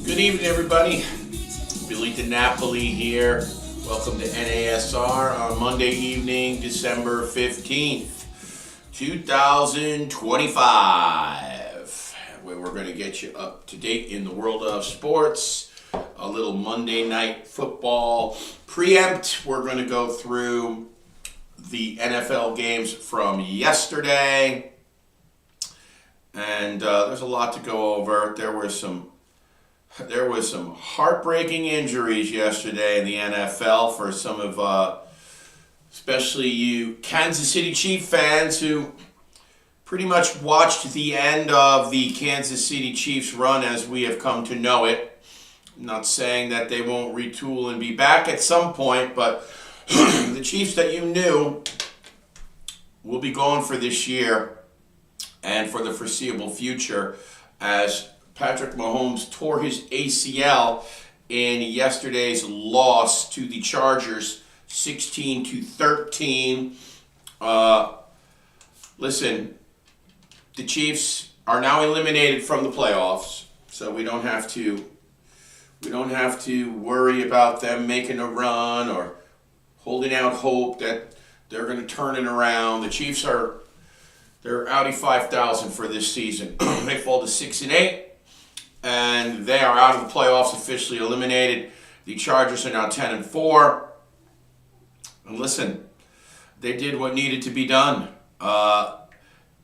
Good evening, everybody. Billy DiNapoli here. Welcome to NASR on Monday evening, December 15th, 2025, where we're going to get you up to date in the world of sports. A little Monday night football preempt. We're going to go through the NFL games from yesterday. And there's a lot to go over. There was some heartbreaking injuries yesterday in the NFL for some of, especially you Kansas City Chiefs fans who pretty much watched the end of the Kansas City Chiefs run as we have come to know it. I'm not saying that they won't retool and be back at some point, but the Chiefs that you knew will be gone for this year and for the foreseeable future, as Patrick Mahomes tore his ACL in yesterday's loss to the Chargers, 16-13. Listen, the Chiefs are now eliminated from the playoffs, so we don't have to worry about them making a run or holding out hope that they're going to turn it around. The Chiefs they're Audi 5000 for this season. They fall to 6-8. And they are out of the playoffs, officially eliminated. The Chargers are now 10-4. And listen, they did what needed to be done.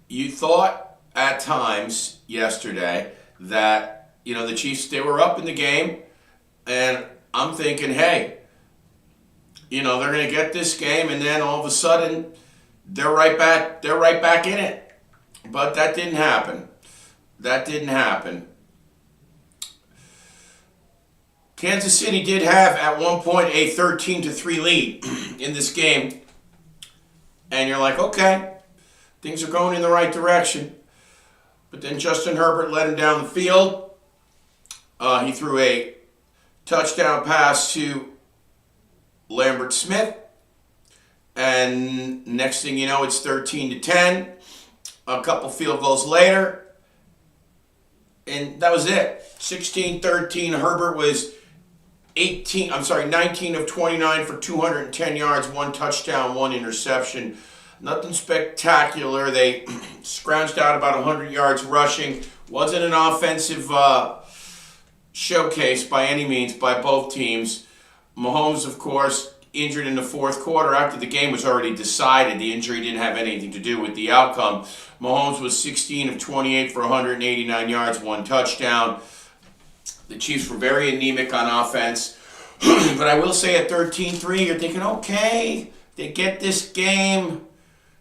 You thought at times yesterday that, the Chiefs, they were up in the game. And I'm thinking, hey, they're going to get this game, and then all of a sudden they're right back in it. But that didn't happen. Kansas City did have, at one point, a 13-3 lead in this game. And you're like, okay, things are going in the right direction. But then Justin Herbert led him down the field. He threw a touchdown pass to Lambert Smith. And next thing you know, it's 13-10. A couple field goals later. And that was it. 16-13. Herbert was 19 of 29 for 210 yards, one touchdown, one interception. Nothing spectacular. They scrounged out about 100 yards rushing. Wasn't an offensive showcase by any means by both teams. Mahomes, of course, injured in the fourth quarter after the game was already decided. The injury didn't have anything to do with the outcome. Mahomes was 16 of 28 for 189 yards, one touchdown. The Chiefs were very anemic on offense. But I will say at 13-3, you're thinking, okay, they get this game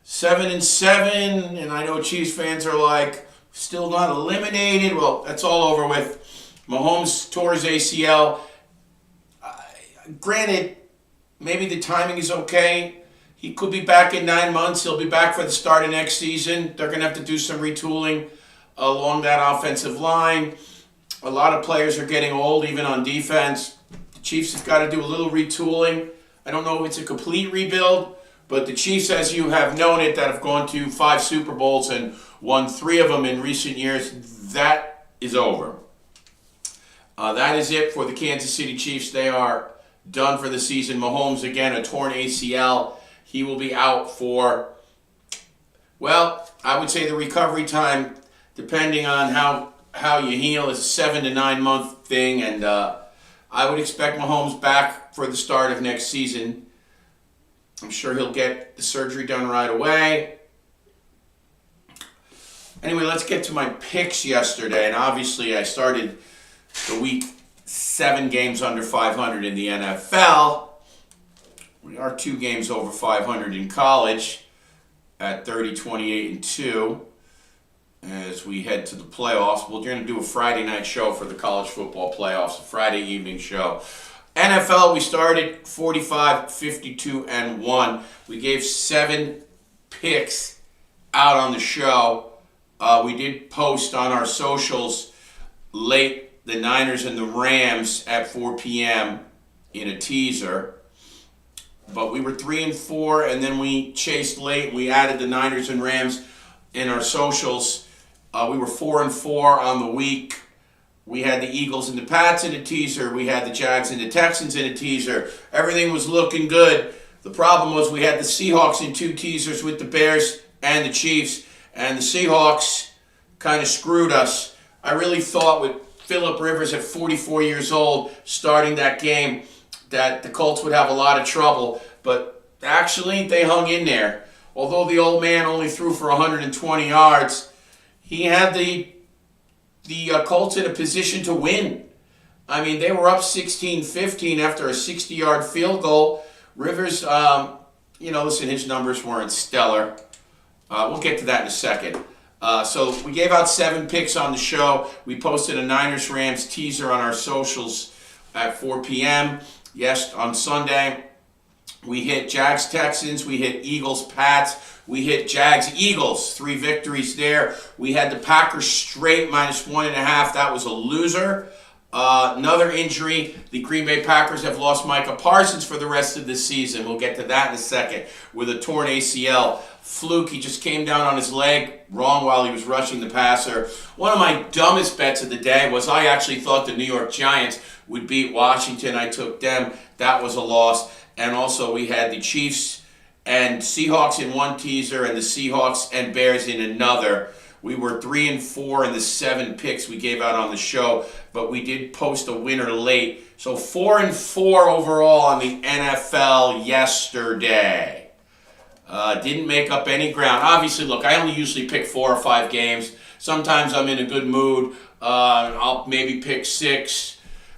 7-7, and I know Chiefs fans are like, still not eliminated. Well, that's all over with. Mahomes tore his ACL. Granted, maybe the timing is okay. He could be back in 9 months. He'll be back for the start of next season. They're going to have to do some retooling along that offensive line. A lot of players are getting old, even on defense. The Chiefs have got to do a little retooling. I don't know if it's a complete rebuild, but the Chiefs, as you have known it, that have gone to 5 Super Bowls and won 3 of them in recent years, that is over. That is it for the Kansas City Chiefs. They are done for the season. Mahomes, again, a torn ACL. He will be out for, well, I would say the recovery time, depending on how you heal, is a 7 to 9 month thing, and I would expect Mahomes back for the start of next season. I'm sure he'll get the surgery done right away. Anyway, let's get to my picks yesterday, and obviously I started the week 7 games under 500 in the NFL. We are 2 games over 500 in college at 30-28-2. As we head to the playoffs, we're going to do a Friday night show for the college football playoffs, a Friday evening show. NFL, we started 45-52-1. We gave 7 picks out on the show. We did post on our socials late the Niners and the Rams at 4 p.m. in a teaser. But we were 3-4, and then we chased late. We added the Niners and Rams in our socials. We were 4-4 on the week. We had the Eagles and the Pats in a teaser. We had the Jags and the Texans in a teaser. Everything was looking good. The problem was we had the Seahawks in 2 teasers with the Bears and the Chiefs. And the Seahawks kind of screwed us. I really thought with Phillip Rivers at 44 years old starting that game that the Colts would have a lot of trouble. But actually, they hung in there. Although the old man only threw for 120 yards, he had the Colts in a position to win. I mean, they were up 16-15 after a 60-yard field goal. Rivers, listen, his numbers weren't stellar. We'll get to that in a second. So we gave out 7 picks on the show. We posted a Niners-Rams teaser on our socials at 4 p.m. Yes, on Sunday. We hit Jags-Texans. We hit Eagles-Pats. We hit Jags-Eagles. 3 victories there. We had the Packers straight -1.5. That was a loser. Another injury. The Green Bay Packers have lost Micah Parsons for the rest of the season. We'll get to that in a second. With a torn ACL. Fluke, he just came down on his leg wrong while he was rushing the passer. One of my dumbest bets of the day was I actually thought the New York Giants would beat Washington. I took them. That was a loss. And also we had the Chiefs and Seahawks in 1 teaser and the Seahawks and Bears in another. We were 3-4 in the 7 picks we gave out on the show, but we did post a winner late. So 4-4 overall on the NFL yesterday. Didn't make up any ground. Obviously, look, I only usually pick 4 or 5 games. Sometimes I'm in a good mood. I'll maybe pick 6.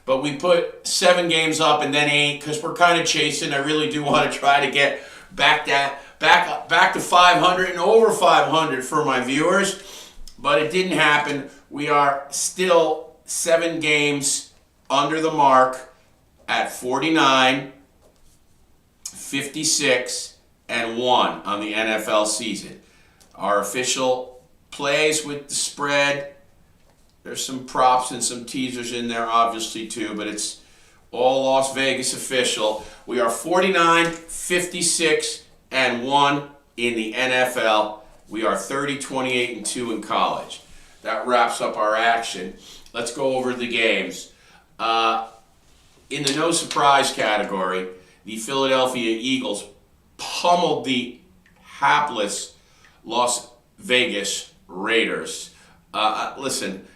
But we put 7 games up and then 8 because we're kind of chasing. I really do want to try to get back to 500 and over 500 for my viewers. But it didn't happen. We are still 7 games under the mark at 49, 56, and 1 on the NFL season. Our official plays with the spread. There's some props and some teasers in there, obviously, too, but it's all Las Vegas official. We are 49, 56, and 1 in the NFL. We are 30, 28, and 2 in college. That wraps up our action. Let's go over the games. In the no surprise category, the Philadelphia Eagles pummeled the hapless Las Vegas Raiders. Listen,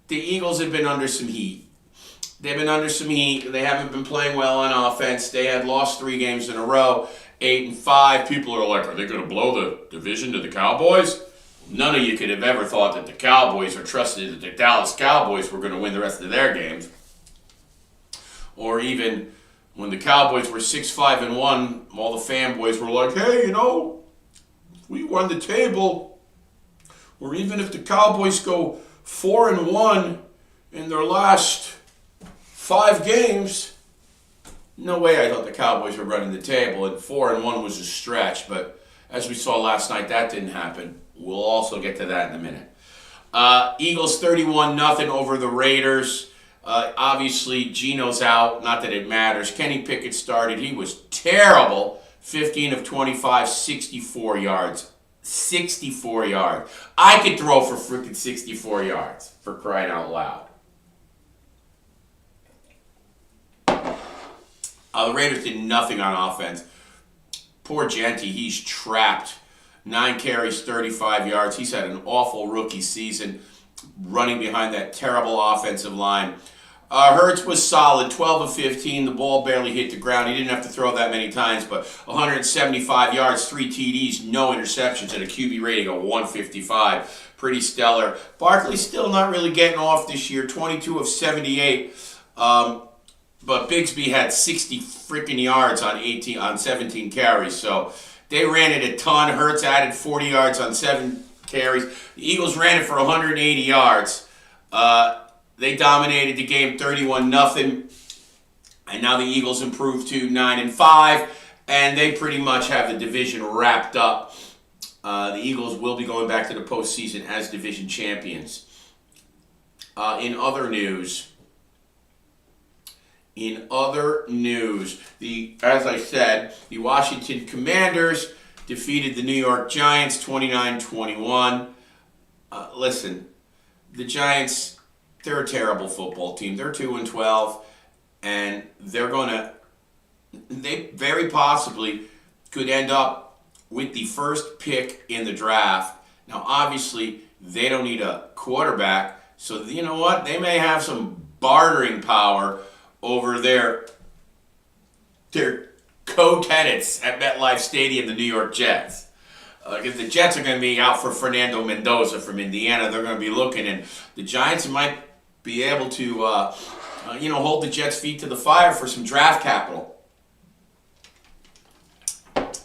the Eagles have been under some heat. They've been under some heat. They haven't been playing well on offense. They had lost 3 games in a row, 8-5. People are like, are they going to blow the division to the Cowboys? None of you could have ever thought that the Cowboys or trusted that the Dallas Cowboys were going to win the rest of their games. Or even when the Cowboys were 6-5-1, all the fanboys were like, hey, we won the table. Or even if the Cowboys go 4-1 in their last 5 games, no way I thought the Cowboys were running the table, and 4-1 was a stretch, but as we saw last night, that didn't happen. We'll also get to that in a minute. Eagles 31-0 over the Raiders. Obviously, Geno's out, not that it matters. Kenny Pickett started. He was terrible. 15 of 25, 64 yards. 64 yards. I could throw for freaking 64 yards, for crying out loud. The Raiders did nothing on offense. Poor Genty, he's trapped. 9 carries, 35 yards. He's had an awful rookie season running behind that terrible offensive line. Hurts was solid, 12 of 15. The ball barely hit the ground. He didn't have to throw that many times, but 175 yards, 3 TDs, no interceptions, and a QB rating of 155. Pretty stellar. Barkley still not really getting off this year, 22 of 78. But Bigsby had 60 freaking yards on 17 carries, so they ran it a ton. Hurts added 40 yards on 7 carries. The Eagles ran it for 180 yards. They dominated the game 31-0, and now the Eagles improved to 9-5, and they pretty much have the division wrapped up. The Eagles will be going back to the postseason as division champions. In other news, as I said, the Washington Commanders defeated the New York Giants 29-21. Listen, the Giants they're a terrible football team. They're 2-12, and they very possibly could end up with the first pick in the draft. Now, obviously, they don't need a quarterback, so you know what? They may have some bartering power over their co-tenants at MetLife Stadium, the New York Jets. If the Jets are going to be out for Fernando Mendoza from Indiana, they're going to be looking, and the Giants might be able to, hold the Jets' feet to the fire for some draft capital.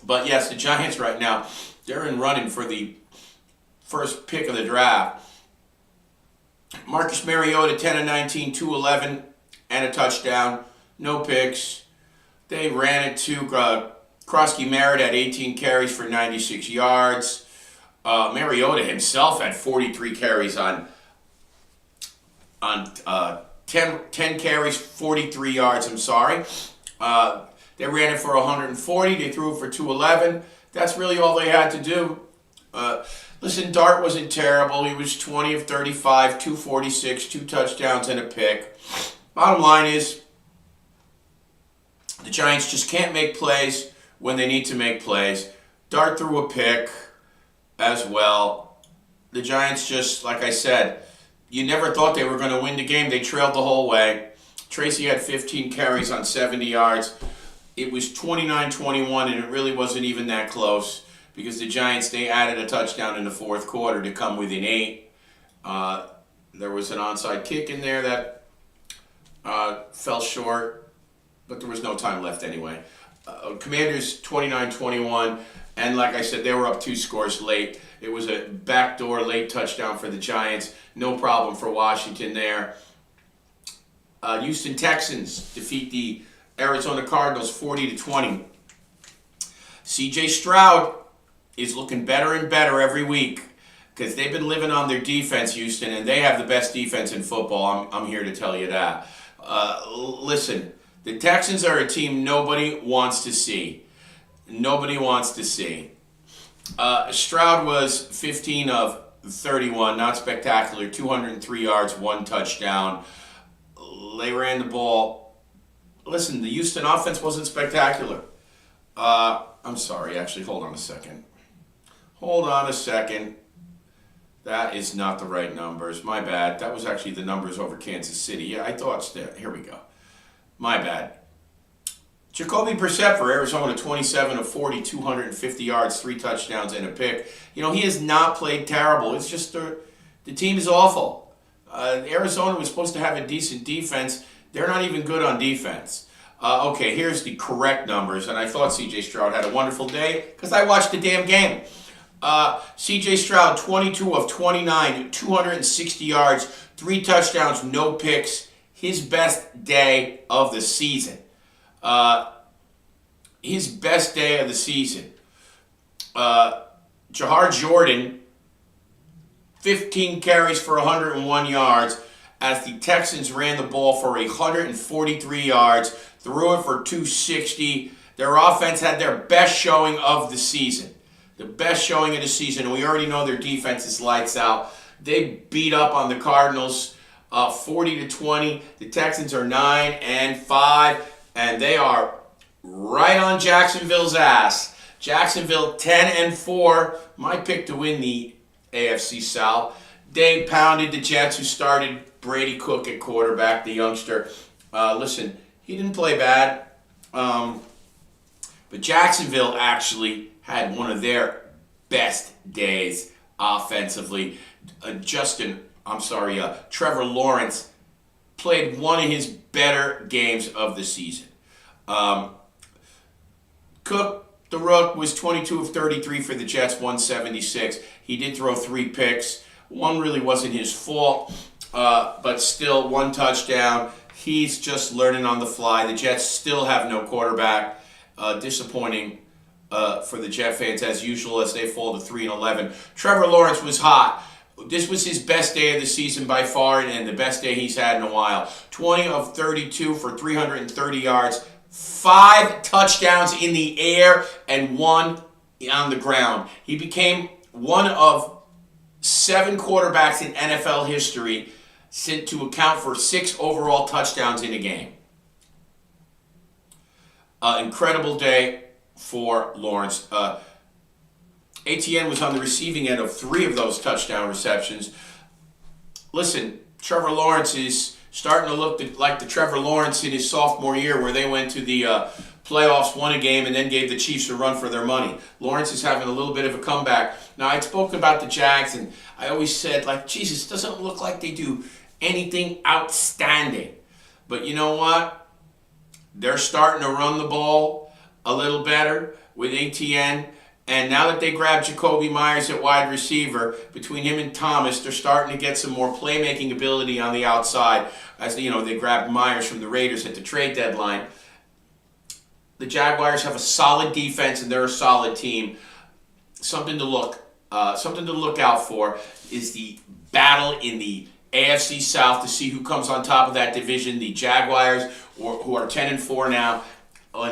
But yes, the Giants right now, they're in running for the first pick of the draft. Marcus Mariota, 10-19, 211, and a touchdown. No picks. They ran it to Krosky Merritt at 18 carries for 96 yards. Mariota himself had 43 carries on 10 carries, 43 yards, I'm sorry. They ran it for 140. They threw it for 211. That's really all they had to do. Listen, Dart wasn't terrible. He was 20 of 35, 246, 2 touchdowns, and a pick. Bottom line is, the Giants just can't make plays when they need to make plays. Dart threw a pick as well. The Giants just, like I said, you never thought they were going to win the game. They trailed the whole way. Tracy had 15 carries on 70 yards. It was 29-21, and it really wasn't even that close because the Giants, they added a touchdown in the fourth quarter to come within 8. There was an onside kick in there that fell short, but there was no time left anyway. Commanders 29-21, and like I said, they were up 2 scores late. It was a backdoor late touchdown for the Giants. No problem for Washington there. Houston Texans defeat the Arizona Cardinals 40-20. C.J. Stroud is looking better and better every week because they've been living on their defense, Houston, and they have the best defense in football. I'm here to tell you that. Listen, the Texans are a team nobody wants to see. Nobody wants to see. Stroud was 15 of 31, not spectacular, 203 yards, 1 touchdown. They ran the ball. Listen, the Houston offense wasn't spectacular. I'm sorry, actually, hold on a second. That is not the right numbers. My bad. That was actually the numbers over Kansas City. Yeah, I thought so. Here we go. My bad. Jacoby Brissett for Arizona, 27 of 40, 250 yards, 3 touchdowns, and a pick. You know, he has not played terrible. It's just the team is awful. Arizona was supposed to have a decent defense. They're not even good on defense. Okay, here's the correct numbers, and I thought C.J. Stroud had a wonderful day because I watched the damn game. C.J. Stroud, 22 of 29, 260 yards, 3 touchdowns, no picks. His best day of the season. Jahar Jordan, 15 carries for 101 yards as the Texans ran the ball for 143 yards, threw it for 260. Their offense had their best showing of the season. The best showing of the season, and we already know their defense is lights out. They beat up on the Cardinals 40-20. The Texans are 9-5, and they are right on Jacksonville's ass. Jacksonville 10-4, my pick to win the AFC South. They pounded the Jets, who started Brady Cook at quarterback, the youngster. Listen, he didn't play bad, but Jacksonville actually had one of their best days offensively. Trevor Lawrence played one of his better games of the season. Cook, the Rook, was 22 of 33 for the Jets, 176. He did throw 3 picks. One really wasn't his fault, but still 1 touchdown. He's just learning on the fly. The Jets still have no quarterback. Disappointing for the Jet fans as usual as they fall to 3-11. Trevor Lawrence was hot. This was his best day of the season by far, and the best day he's had in a while. 20 of 32 for 330 yards, 5 touchdowns in the air, and 1 on the ground. He became one of 7 quarterbacks in NFL history to account for 6 overall touchdowns in a game. Incredible day for Lawrence. ATN was on the receiving end of 3 of those touchdown receptions. Listen, Trevor Lawrence is starting to look like the Trevor Lawrence in his sophomore year where they went to the playoffs, won a game, and then gave the Chiefs a run for their money. Lawrence is having a little bit of a comeback. Now, I'd spoken about the Jags, and I always said, Jesus, doesn't look like they do anything outstanding. But you know what? They're starting to run the ball a little better with ATN. And now that they grabbed Jacoby Myers at wide receiver, between him and Thomas, they're starting to get some more playmaking ability on the outside. As they grabbed Myers from the Raiders at the trade deadline. The Jaguars have a solid defense, and they're a solid team. Something to look out for is the battle in the AFC South to see who comes on top of that division. The Jaguars, who are 10-4 now, or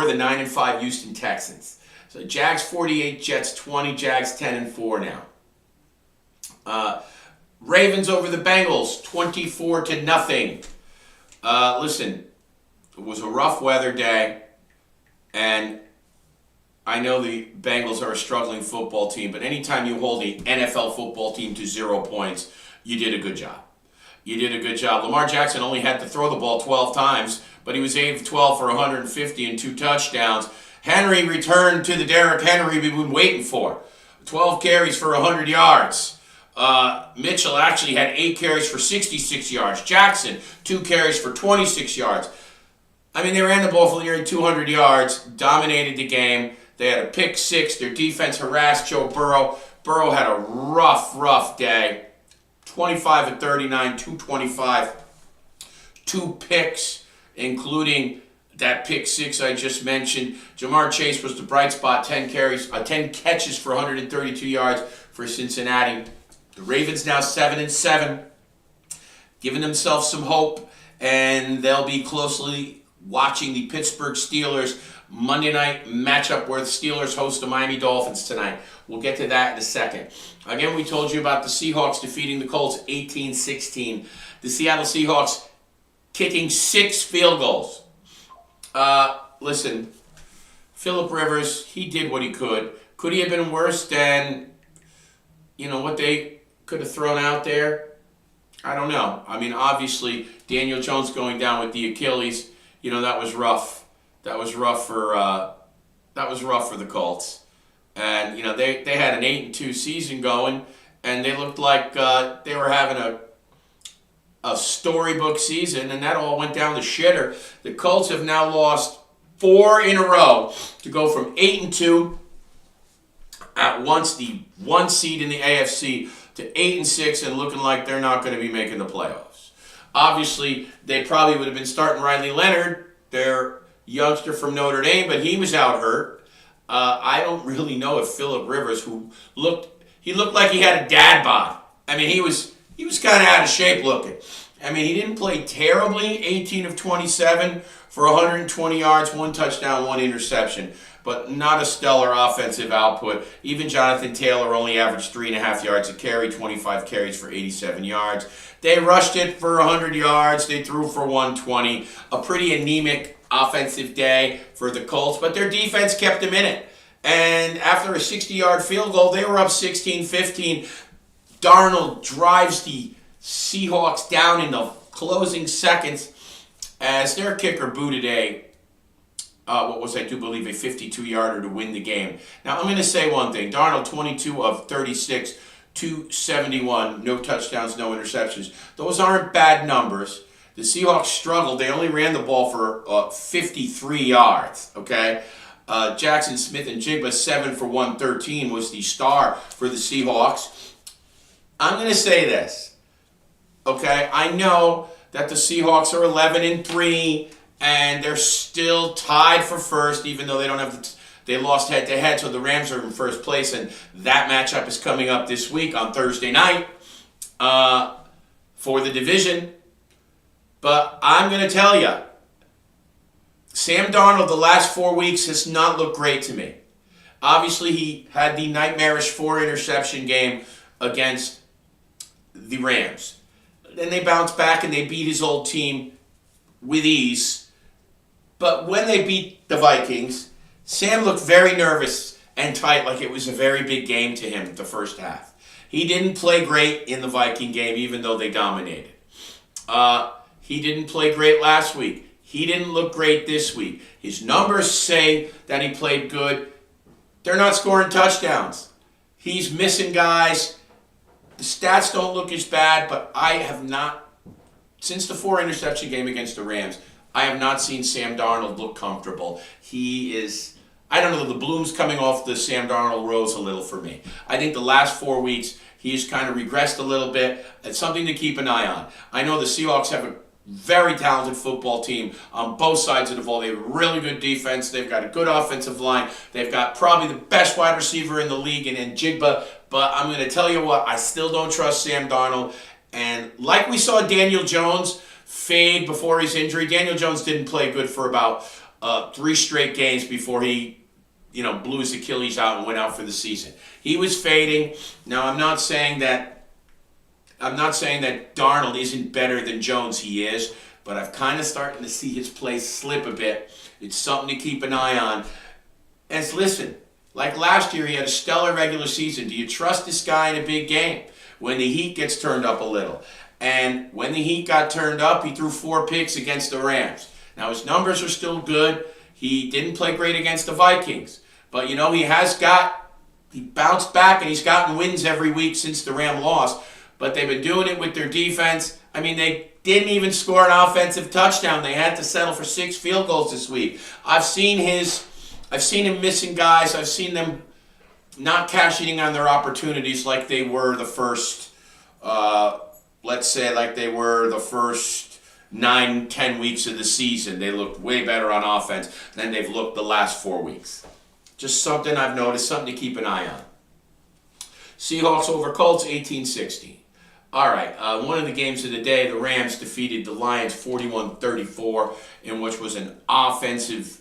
the 9-5 Houston Texans. So Jags 48, Jets 20, Jags 10-4 now. Ravens over the Bengals 24-0. Listen, it was a rough weather day, and I know the Bengals are a struggling football team, but anytime you hold an NFL football team to 0 points, you did a good job. You did a good job. Lamar Jackson only had to throw the ball 12 times, but he was 8 of 12 for 150 and 2 touchdowns. Henry returned to the Derrick Henry we've been waiting for. 12 carries for 100 yards. Mitchell actually had 8 carries for 66 yards. Jackson, 2 carries for 26 yards. I mean, they ran the ball for nearly 200 yards, dominated the game. They had a pick 6. Their defense harassed Joe Burrow. Burrow had a rough day. 25 of 39, 225, 2 picks, including that pick 6 I just mentioned. Jamar Chase was the bright spot, 10 catches for 132 yards for Cincinnati. The Ravens now 7-7, giving themselves some hope, and they'll be closely watching the Pittsburgh Steelers Monday night matchup where the Steelers host the Miami Dolphins tonight. We'll get to that in a second. Again, we told you about the Seahawks defeating the Colts 18-16. The Seattle Seahawks kicking 6 field goals. Listen, Phillip Rivers, he did what he could. Could he have been worse than, what they could have thrown out there? I don't know. I mean, obviously, Daniel Jones going down with the Achilles, that was rough. That was rough for the Colts. And, they had an 8-2 season going, and they looked like they were having a storybook season, and that all went down the shitter. The Colts have now lost 4 in a row to go from 8-2 at once the 1 seed in the AFC to 8-6 and looking like they're not going to be making the playoffs. Obviously, they probably would have been starting Riley Leonard, their youngster from Notre Dame, but he was out hurt. I don't really know if Phillip Rivers, who looked like he had a dad bod. I mean, he was kind of out of shape looking. I mean, he didn't play terribly, 18 of 27 for 120 yards, 1 touchdown, 1 interception, but not a stellar offensive output. Even Jonathan Taylor only averaged 3.5 yards a carry, 25 carries for 87 yards. They rushed it for 100 yards. They threw for 120. A pretty anemic offensive day for the Colts, but their defense kept them in it. And after a 60-yard field goal, they were up 16-15. Darnold drives the Seahawks down in the closing seconds as their kicker booted a 52-yarder to win the game. Now, I'm going to say one thing. Darnold, 22 of 36, 271, no touchdowns, no interceptions. Those aren't bad numbers. The Seahawks struggled. They only ran the ball for 53 yards, okay? Jackson Smith and Jigba, 7 for 113, was the star for the Seahawks. I'm going to say this, okay? I know that the Seahawks are 11-3, and they're still tied for first, even though they lost head-to-head, so the Rams are in first place, and that matchup is coming up this week on Thursday night for the division. But I'm going to tell you, Sam Darnold the last 4 weeks has not looked great to me. Obviously, he had the nightmarish 4-interception game against the Rams. then they bounced back and they beat his old team with ease. But when they beat the Vikings, Sam looked very nervous and tight, like it was a very big game to him the first half. He didn't play great in the Viking game, even though they dominated. He didn't play great last week. He didn't look great this week. His numbers say that he played good. They're not scoring touchdowns. He's missing guys. The stats don't look as bad, but I have not, since the 4-interception game against the Rams, I have not seen Sam Darnold look comfortable. He is, I don't know, the bloom's coming off the Sam Darnold rose a little for me. I think the last 4 weeks, he's kind of regressed a little bit. It's something to keep an eye on. I know the Seahawks have a very talented football team on both sides of the ball. They have a really good defense. They've got a good offensive line. They've got probably the best wide receiver in the league in Jigba. But I'm going to tell you what, I still don't trust Sam Darnold. And like we saw Daniel Jones fade before his injury, Daniel Jones didn't play good for about 3 straight games before he blew his Achilles out and went out for the season. He was fading. Now, I'm not saying that Darnold isn't better than Jones. He is, but I'm kind of starting to see his play slip a bit. It's something to keep an eye on. And listen, like last year, he had a stellar regular season. Do you trust this guy in a big game when the heat gets turned up a little? And when the heat got turned up, he threw 4 picks against the Rams. Now, his numbers are still good. He didn't play great against the Vikings. But, he bounced back and he's gotten wins every week since the Ram loss. But they've been doing it with their defense. I mean, they didn't even score an offensive touchdown. They had to settle for 6 field goals this week. I've seen him missing guys. I've seen them not cashing in on their opportunities like they were the first, let's say like they were the first 9-10 weeks of the season. They looked way better on offense than they've looked the last 4 weeks. Just something I've noticed, something to keep an eye on. Seahawks over Colts, 18-16. All right, one of the games of the day, the Rams defeated the Lions 41-34, in which was an offensive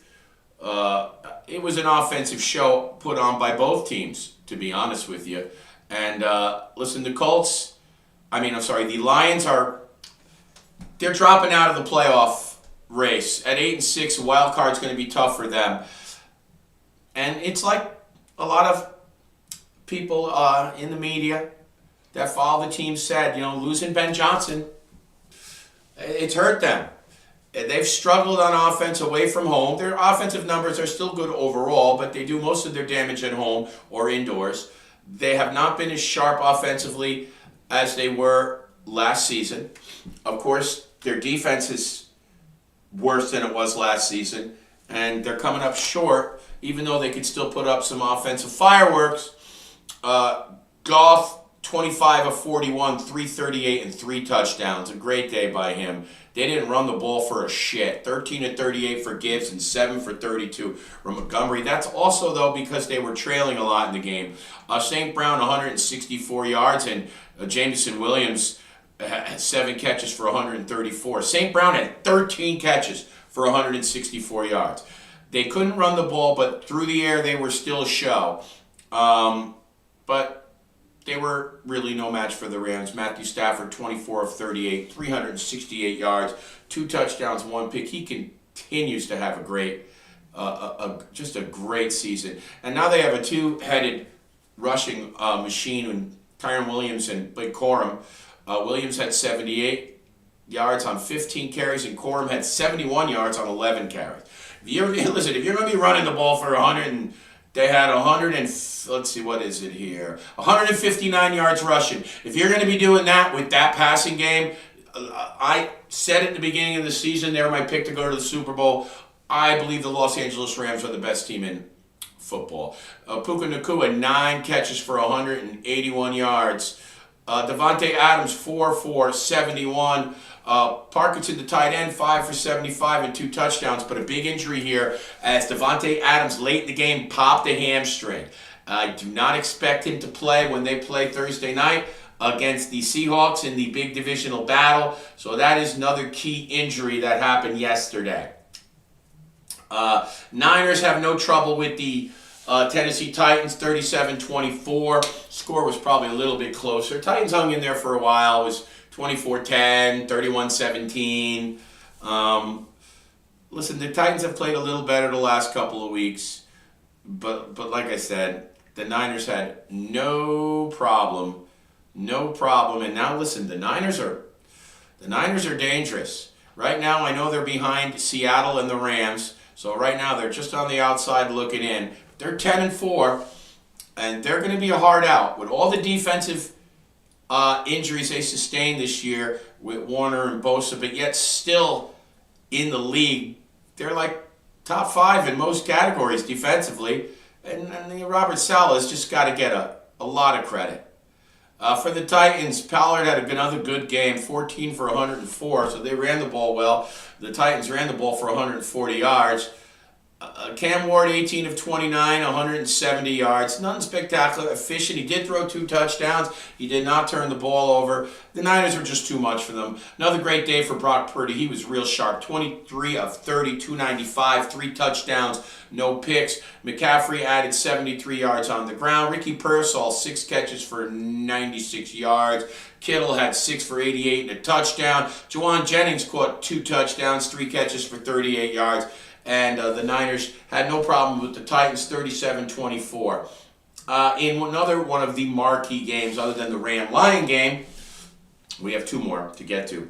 show put on by both teams, to be honest with you. And listen, the Lions they're dropping out of the playoff race. At 8-6, a wild card's going to be tough for them. And it's like a lot of people in the media that follow the team said, losing Ben Johnson, it's hurt them. They've struggled on offense away from home. Their offensive numbers are still good overall, but they do most of their damage at home or indoors. They have not been as sharp offensively as they were last season. Of course, their defense is worse than it was last season, and they're coming up short, even though they could still put up some offensive fireworks. Goff, 25 of 41, 338, and 3 touchdowns. A great day by him. They didn't run the ball for a shit. 13 of 38 for Gibbs and 7 for 32 from Montgomery. That's also, though, because they were trailing a lot in the game. St. Brown, 164 yards, and Jameson Williams had 7 catches for 134. St. Brown had 13 catches for 164 yards. They couldn't run the ball, but through the air they were still a show. But they were really no match for the Rams. Matthew Stafford, 24 of 38, 368 yards, 2 touchdowns, 1 pick. He continues to have just a great season. And now they have a 2-headed rushing machine in Kyren Williams and Blake Corum. Williams had 78 yards on 15 carries, and Corum had 71 yards on 11 carries. If you're going to be running the ball for 100 they had 159 yards rushing. If you're going to be doing that with that passing game, I said at the beginning of the season, they're my pick to go to the Super Bowl. I believe the Los Angeles Rams are the best team in football. Puka Nacua, 9 catches for 181 yards. Devontae Adams, 4 for 71. Parkinson, the tight end, 5 for 75 and 2 touchdowns, but a big injury here as Devontae Adams late in the game popped a hamstring. I do not expect him to play when they play Thursday night against the Seahawks in the big divisional battle, so that is another key injury that happened yesterday. Niners have no trouble with the Tennessee Titans, 37-24. Score was probably a little bit closer. Titans hung in there for a while. It was 24-10, 31-17. Listen, the Titans have played a little better the last couple of weeks, but like I said, the Niners had no problem, and now listen, the Niners are dangerous. Right now, I know they're behind Seattle and the Rams, so right now they're just on the outside looking in. They're 10-4, and they're going to be a hard out with all the defensive injuries they sustained this year with Warner and Bosa, but yet still in the league, they're like top 5 in most categories defensively, and Robert Saleh has just got to get a lot of credit. For the Titans, Pollard had another good game, 14 for 104, so they ran the ball well. The Titans ran the ball for 140 yards. Cam Ward, 18 of 29, 170 yards. Nothing spectacular, efficient. He did throw 2 touchdowns. He did not turn the ball over. The Niners were just too much for them. Another great day for Brock Purdy. He was real sharp. 23 of 30, 295, 3 touchdowns, no picks. McCaffrey added 73 yards on the ground. Ricky Pearsall, 6 catches for 96 yards. Kittle had 6 for 88 and a touchdown. Juwan Jennings caught 2 touchdowns, 3 catches for 38 yards. And the Niners had no problem with the Titans, 37-24. In another one of the marquee games, other than the Ram-Lion game, we have 2 more to get to.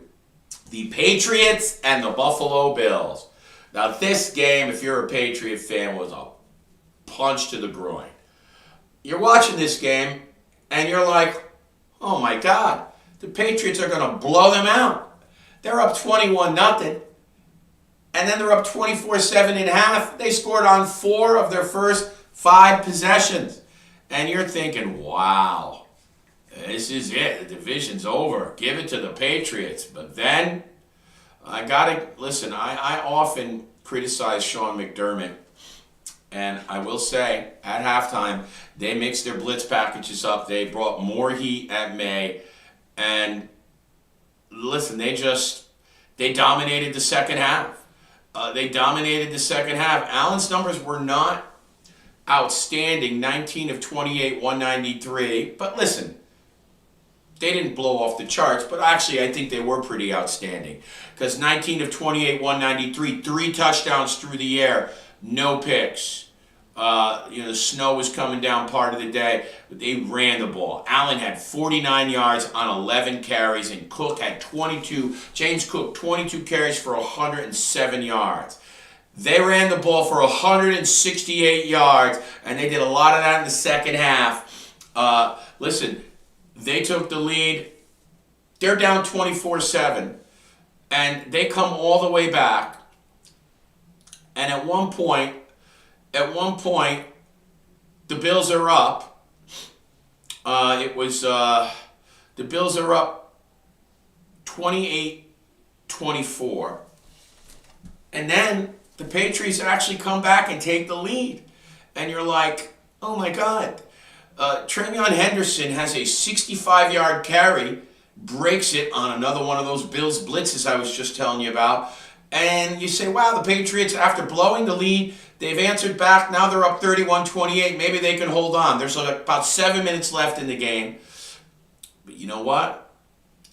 The Patriots and the Buffalo Bills. Now, this game, if you're a Patriot fan, was a punch to the groin. You're watching this game, and you're like, oh my God, the Patriots are going to blow them out. They're up 21-0. And then they're up 24-7 in half. They scored on 4 of their first 5 possessions. And you're thinking, wow, this is it. The division's over. Give it to the Patriots. But then, I often criticize Sean McDermott. And I will say, at halftime, they mixed their blitz packages up. They brought more heat at May. And listen, they dominated the second half. Allen's numbers were not outstanding, 19 of 28, 193. But listen, they didn't blow off the charts, but actually I think they were pretty outstanding. Because 19 of 28, 193, 3 touchdowns through the air, no picks. The snow was coming down part of the day, but they ran the ball. Allen had 49 yards on 11 carries, and James Cook, 22 carries for 107 yards. They ran the ball for 168 yards, and they did a lot of that in the second half. Listen, they took the lead. They're down 24-7, and they come all the way back. And at one point, the Bills are up. The Bills are up 28-24. And then the Patriots actually come back and take the lead. And you're like, oh my God. Travion Henderson has a 65-yard carry, breaks it on another one of those Bills blitzes I was just telling you about. And you say, wow, the Patriots, after blowing the lead, they've answered back. Now they're up 31-28. Maybe they can hold on. There's about 7 minutes left in the game. But you know what?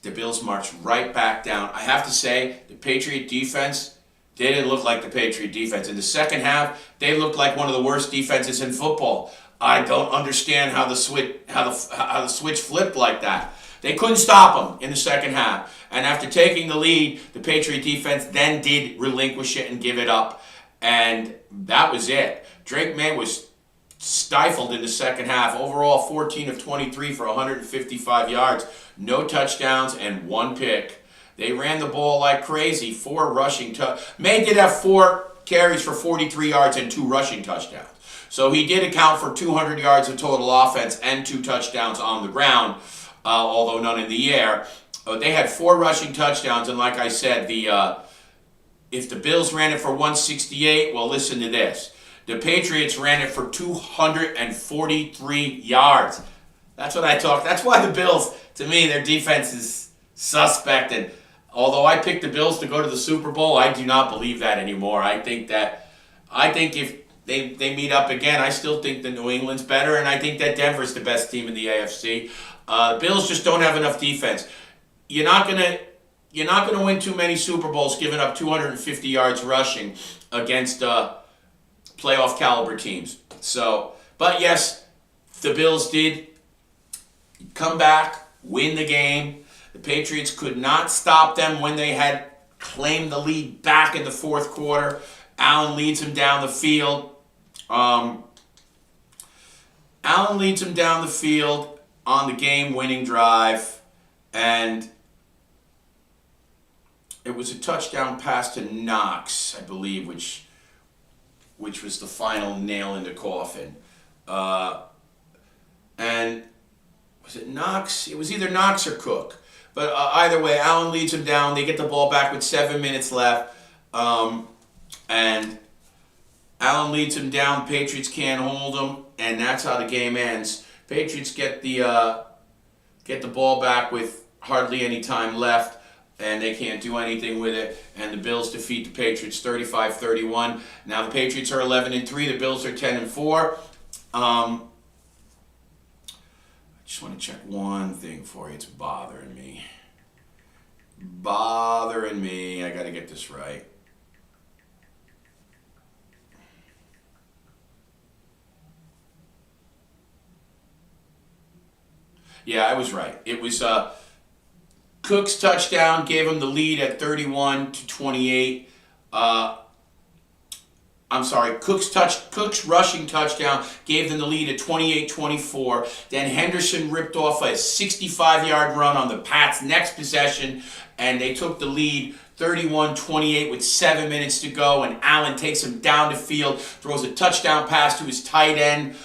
The Bills marched right back down. I have to say, the Patriot defense, they didn't look like the Patriot defense. In the second half, they looked like one of the worst defenses in football. I don't understand how the switch flipped like that. They couldn't stop them in the second half. And after taking the lead, the Patriot defense then did relinquish it and give it up. And that was it. Drake May was stifled in the second half. Overall, 14 of 23 for 155 yards. No touchdowns and 1 pick. They ran the ball like crazy. 4 rushing May did have 4 carries for 43 yards and 2 rushing touchdowns. So he did account for 200 yards of total offense and 2 touchdowns on the ground. Although none in the air. They had 4 rushing touchdowns, and like I said, if the Bills ran it for 168, well, listen to this. The Patriots ran it for 243 yards. That's what I talk. That's why the Bills, to me, their defense is suspect. And although I picked the Bills to go to the Super Bowl, I do not believe that anymore. I think if they meet up again, I still think that New England's better, and I think that Denver's the best team in the AFC. Bills just don't have enough defense. you're not gonna win too many Super Bowls giving up 250 yards rushing against playoff caliber teams. So, but yes, the Bills did come back, win the game. The Patriots could not stop them when they had claimed the lead back in the fourth quarter. Allen leads him down the field. Allen leads him down the field on the game-winning drive, and it was a touchdown pass to Knox, I believe, which was the final nail in the coffin. And was it Knox? It was either Knox or Cook. But either way, Allen leads him down. They get the ball back with 7 minutes left. And Allen leads him down. Patriots can't hold him. And that's how the game ends. Patriots get the ball back with hardly any time left. And they can't do anything with it. And the Bills defeat the Patriots 35-31. Now the Patriots are 11-3. The Bills are 10-4. Just want to check one thing for you. It's bothering me. I got to get this right. Yeah, I was right. It was Cook's touchdown gave him the lead at 31-28. I'm sorry, Cook's rushing touchdown gave them the lead at 28-24. Then Henderson ripped off a 65-yard run on the Pats' next possession, and they took the lead 31-28 with 7 minutes to go, and Allen takes him down the field, throws a touchdown pass to his tight end,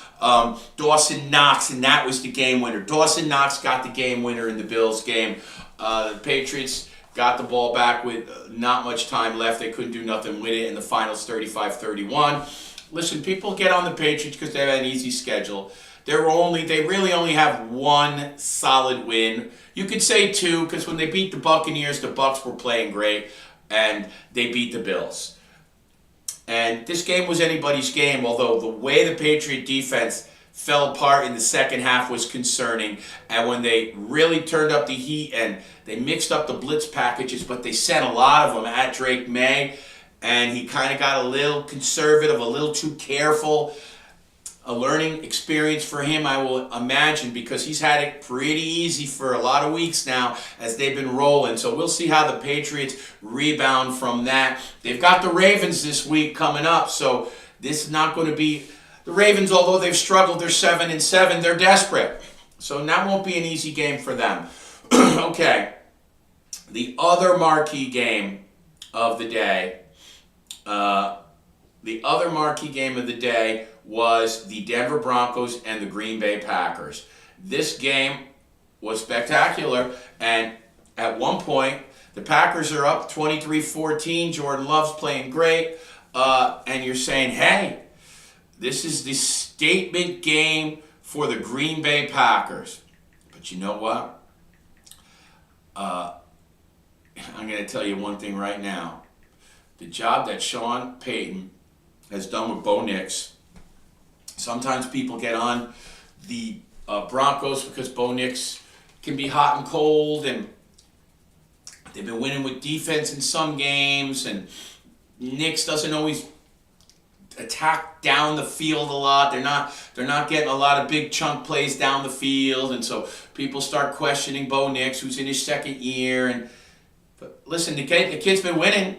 Dawson Knox, and that was the game winner. Dawson Knox got the game winner in the Bills game. The Patriots got the ball back with not much time left. They couldn't do nothing with it, and the finals 35-31. Listen, people get on the Patriots because they have an easy schedule. They really only have one solid win. You could say two, because when they beat the Buccaneers, the Bucs were playing great, and they beat the Bills. And this game was anybody's game, although the way the Patriot defense fell apart in the second half was concerning. And when they really turned up the heat and they mixed up the blitz packages, but they sent a lot of them at Drake May, and he kind of got a little conservative, a little too careful. A learning experience for him, I will imagine, because he's had it pretty easy for a lot of weeks now as they've been rolling. So we'll see how the Patriots rebound from that. They've got the Ravens this week coming up, so this is not going to be... The Ravens, although they've struggled, they're 7-7, they're desperate. So that won't be an easy game for them. Okay. The other marquee game of the day, was the Denver Broncos and the Green Bay Packers. This game was spectacular, and at one point, the Packers are up 23-14. Jordan Love's playing great, and you're saying, hey, this is the statement game for the Green Bay Packers. But you know what? I'm going to tell you one thing right now. The job that Sean Payton has done with Bo Nix. Sometimes people get on the Broncos because Bo Nix can be hot and cold, and they've been winning with defense in some games, and Nix doesn't always attack down the field a lot. They're not getting a lot of big chunk plays down the field, and so people start questioning Bo Nix, who's in his second year. But listen, the kid's been winning.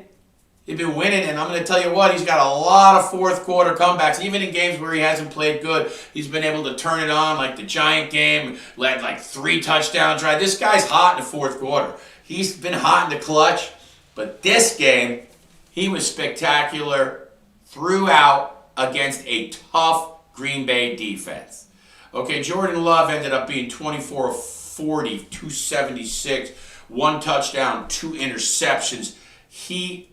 He's been winning, and I'm going to tell you what, he's got a lot of fourth quarter comebacks. Even in games where he hasn't played good, he's been able to turn it on, like the Giant game, led like 3 touchdown drives. This guy's hot in the fourth quarter. He's been hot in the clutch, but this game, he was spectacular throughout against a tough Green Bay defense. Okay, Jordan Love ended up being 24 of 40, 276, 1 touchdown, 2 interceptions. He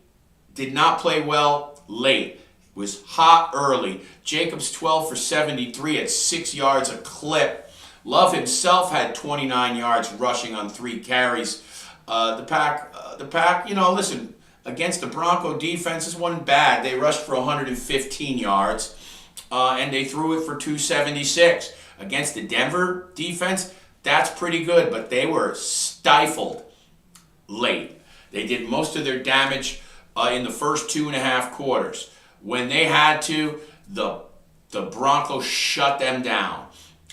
did not play well late. Was hot early. Jacobs 12 for 73 at 6 yards a clip. Love himself had 29 yards rushing on 3 carries. The pack, listen, against the Bronco defense, this wasn't bad. They rushed for 115 yards, and they threw it for 276. Against the Denver defense, that's pretty good, but they were stifled late. They did most of their damage in the first 2.5 quarters. When they had to, the Broncos shut them down.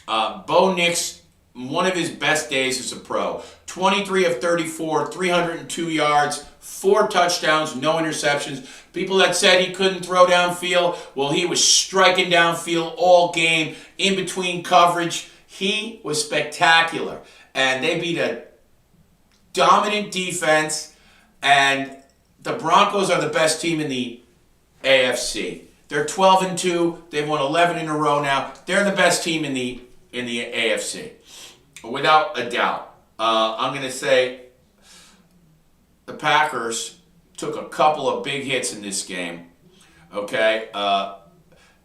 Bo Nix, one of his best days as a pro. 23 of 34, 302 yards, 4 touchdowns, no interceptions. People that said he couldn't throw downfield, well, he was striking downfield all game, in between coverage. He was spectacular. And they beat a dominant defense, and the Broncos are the best team in the AFC. They're 12-2. They've won 11 in a row now. They're the best team in the AFC, without a doubt. I'm going to say the Packers took a couple of big hits in this game. Okay,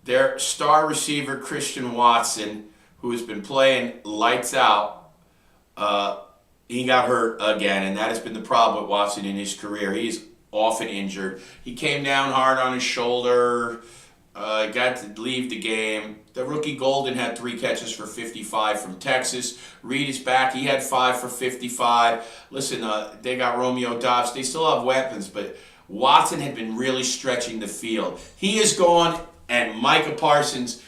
their star receiver Christian Watson, who has been playing lights out, he got hurt again, and that has been the problem with Watson in his career. He's often injured. He came down hard on his shoulder, got to leave the game. The rookie Golden had 3 catches for 55 from Texas. Reed is back. He had 5 for 55. Listen, they got Romeo Doubs. They still have weapons, but Watson had been really stretching the field. He is gone, and Micah Parsons,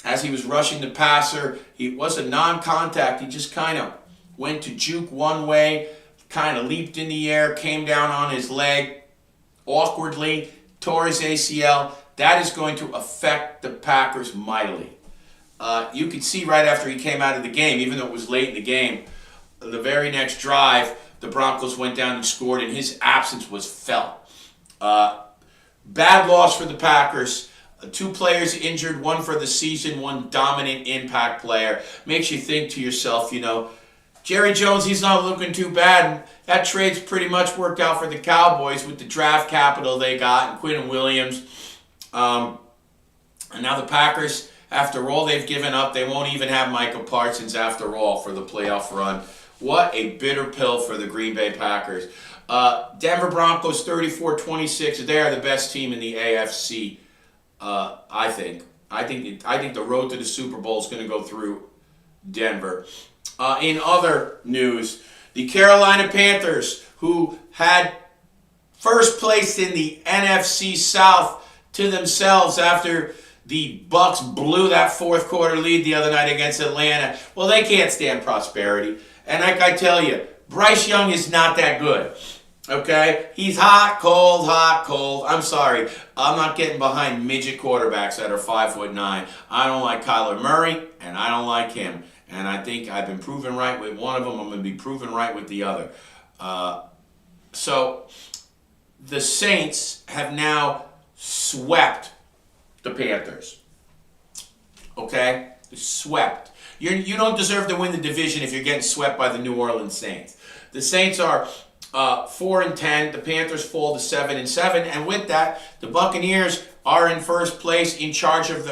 as he was rushing the passer, he was a non-contact. He just kind of went to juke one way, kind of leaped in the air, came down on his leg awkwardly, tore his ACL. That is going to affect the Packers mightily. You could see right after he came out of the game, even though it was late in the game, the very next drive, the Broncos went down and scored, and his absence was felt. Bad loss for the Packers. 2 players injured, 1 for the season, 1 dominant impact player. Makes you think to yourself, Jerry Jones, he's not looking too bad. That trade's pretty much worked out for the Cowboys with the draft capital they got and Quinn Williams. And now the Packers, after all they've given up, they won't even have Micah Parsons after all for the playoff run. What a bitter pill for the Green Bay Packers. Denver Broncos 34-26. They are the best team in the AFC, I think. I think the road to the Super Bowl is going to go through Denver. In other news, the Carolina Panthers, who had first place in the NFC South to themselves after the Bucks blew that 4th quarter lead the other night against Atlanta. Well, they can't stand prosperity. And like I tell you, Bryce Young is not that good. Okay? He's hot, cold, hot, cold. I'm sorry. I'm not getting behind midget quarterbacks that are 5'9". I don't like Kyler Murray, and I don't like him. And I think I've been proven right with one of them. I'm going to be proven right with the other. So the Saints have now swept the Panthers. Okay? Swept. You don't deserve to win the division if you're getting swept by the New Orleans Saints. The Saints are 4-10. The Panthers fall to 7-7. And with that, the Buccaneers are in first place, in charge of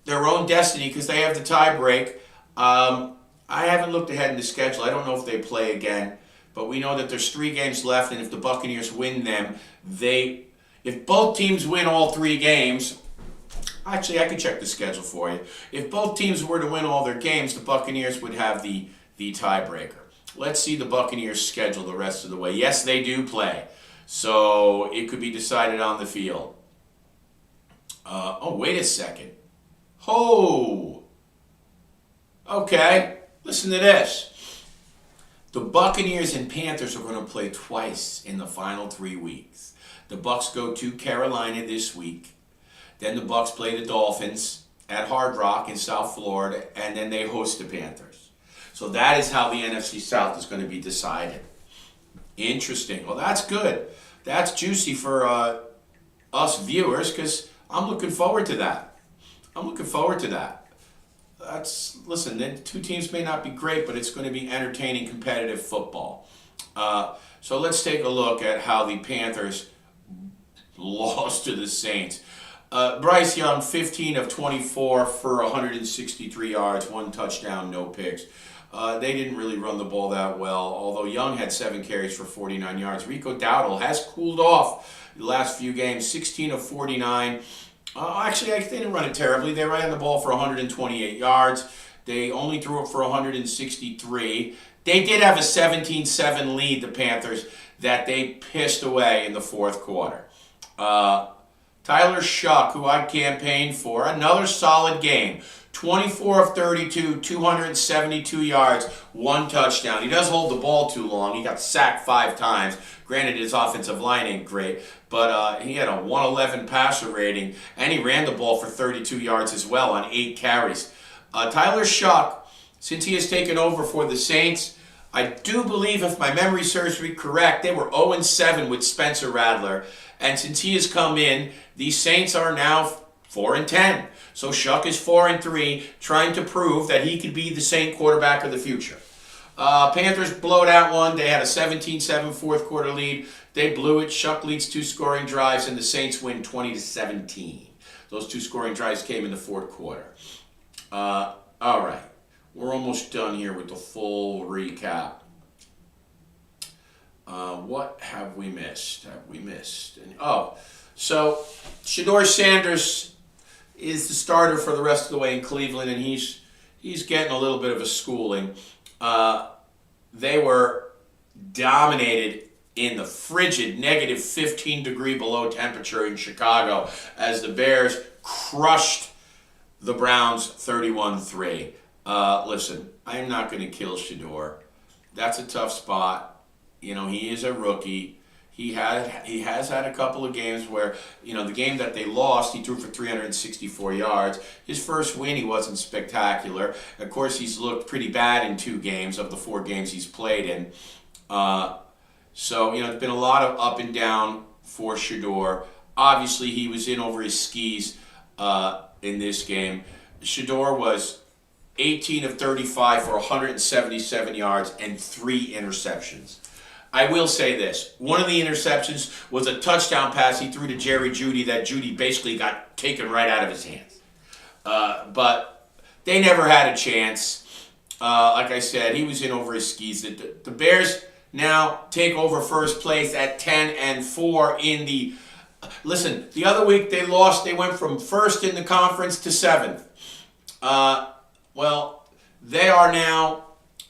their own destiny because they have the tie break. I haven't looked ahead in the schedule. I don't know if they play again, but we know that there's 3 games left, and if the Buccaneers win them, if both teams win all 3 games, actually I can check the schedule for you. If both teams were to win all their games, the Buccaneers would have the tiebreaker. Let's see the Buccaneers' schedule the rest of the way. Yes, they do play, so it could be decided on the field. Wait a second. Okay, listen to this. The Buccaneers and Panthers are going to play twice in the final 3 weeks. The Bucs go to Carolina this week. Then the Bucs play the Dolphins at Hard Rock in South Florida, and then they host the Panthers. So that is how the NFC South is going to be decided. Interesting. Well, that's good. That's juicy for us viewers because I'm looking forward to that. Listen, the 2 teams may not be great, but it's going to be entertaining, competitive football. So let's take a look at how the Panthers lost to the Saints. Bryce Young, 15 of 24 for 163 yards, 1 touchdown, no picks. They didn't really run the ball that well, although Young had 7 carries for 49 yards. Rico Dowdle has cooled off the last few games, 16 of 49. Actually, they didn't run it terribly. They ran the ball for 128 yards. They only threw it for 163. They did have a 17-7 lead, the Panthers, that they pissed away in the fourth quarter. Tyler Shuck, who I campaigned for, another solid game. 24 of 32, 272 yards, 1 touchdown. He does hold the ball too long. He got sacked 5 times. Granted, his offensive line ain't great, but he had a 111 passer rating, and he ran the ball for 32 yards as well on 8 carries. Tyler Shuck, since he has taken over for the Saints, I do believe, if my memory serves me correct, they were 0-7 with Spencer Rattler. And since he has come in, these Saints are now 4-10. So Shuck is 4-3, trying to prove that he could be the Saint quarterback of the future. Panthers blow that one. They had a 17-7 fourth quarter lead. They blew it. Shuck leads 2 scoring drives, and the Saints win 20-17. Those 2 scoring drives came in the fourth quarter. All right. We're almost done here with the full recap. What have we missed? So Shedeur Sanders is the starter for the rest of the way in Cleveland, and he's getting a little bit of a schooling. They were dominated in the frigid negative 15 degree below temperature in Chicago as the Bears crushed the Browns 31-3. Listen, I am not going to kill Shedeur. That's a tough spot. You know, he is a rookie. He has had a couple of games where, you know, the game that they lost, he threw for 364 yards. His first win, he wasn't spectacular. Of course, he's looked pretty bad in 2 games of the 4 games he's played in. So, you know, it's been a lot of up and down for Shedeur. Obviously, he was in over his skis in this game. Shedeur was 18 of 35 for 177 yards and 3 interceptions. I will say this. One of the interceptions was a touchdown pass he threw to Jerry Jeudy that Jeudy basically got taken right out of his hands. But they never had a chance. Like I said, he was in over his skis. The Bears now take over first place at 10-4 in the... Listen, the other week they lost. They went from first in the conference to 7th. Well, they are now...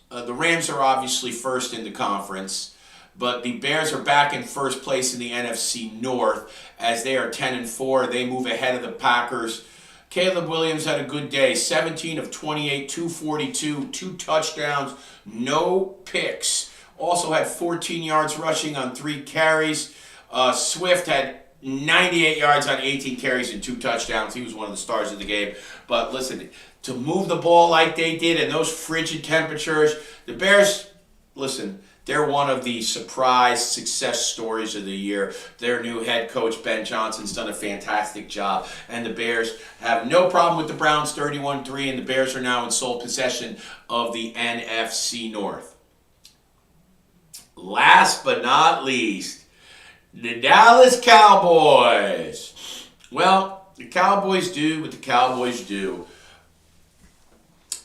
the Rams are obviously first in the conference. But the Bears are back in first place in the NFC North as they are 10-4. They move ahead of the Packers. Caleb Williams had a good day. 17 of 28, 242, 2 touchdowns, no picks. Also had 14 yards rushing on 3 carries. Swift had 98 yards on 18 carries and 2 touchdowns. He was one of the stars of the game. But listen, to move the ball like they did in those frigid temperatures, the Bears, listen, they're one of the surprise success stories of the year. Their new head coach, Ben Johnson's done a fantastic job. And the Bears have no problem with the Browns 31-3, and the Bears are now in sole possession of the NFC North. Last but not least, the Dallas Cowboys. Well, the Cowboys do what the Cowboys do.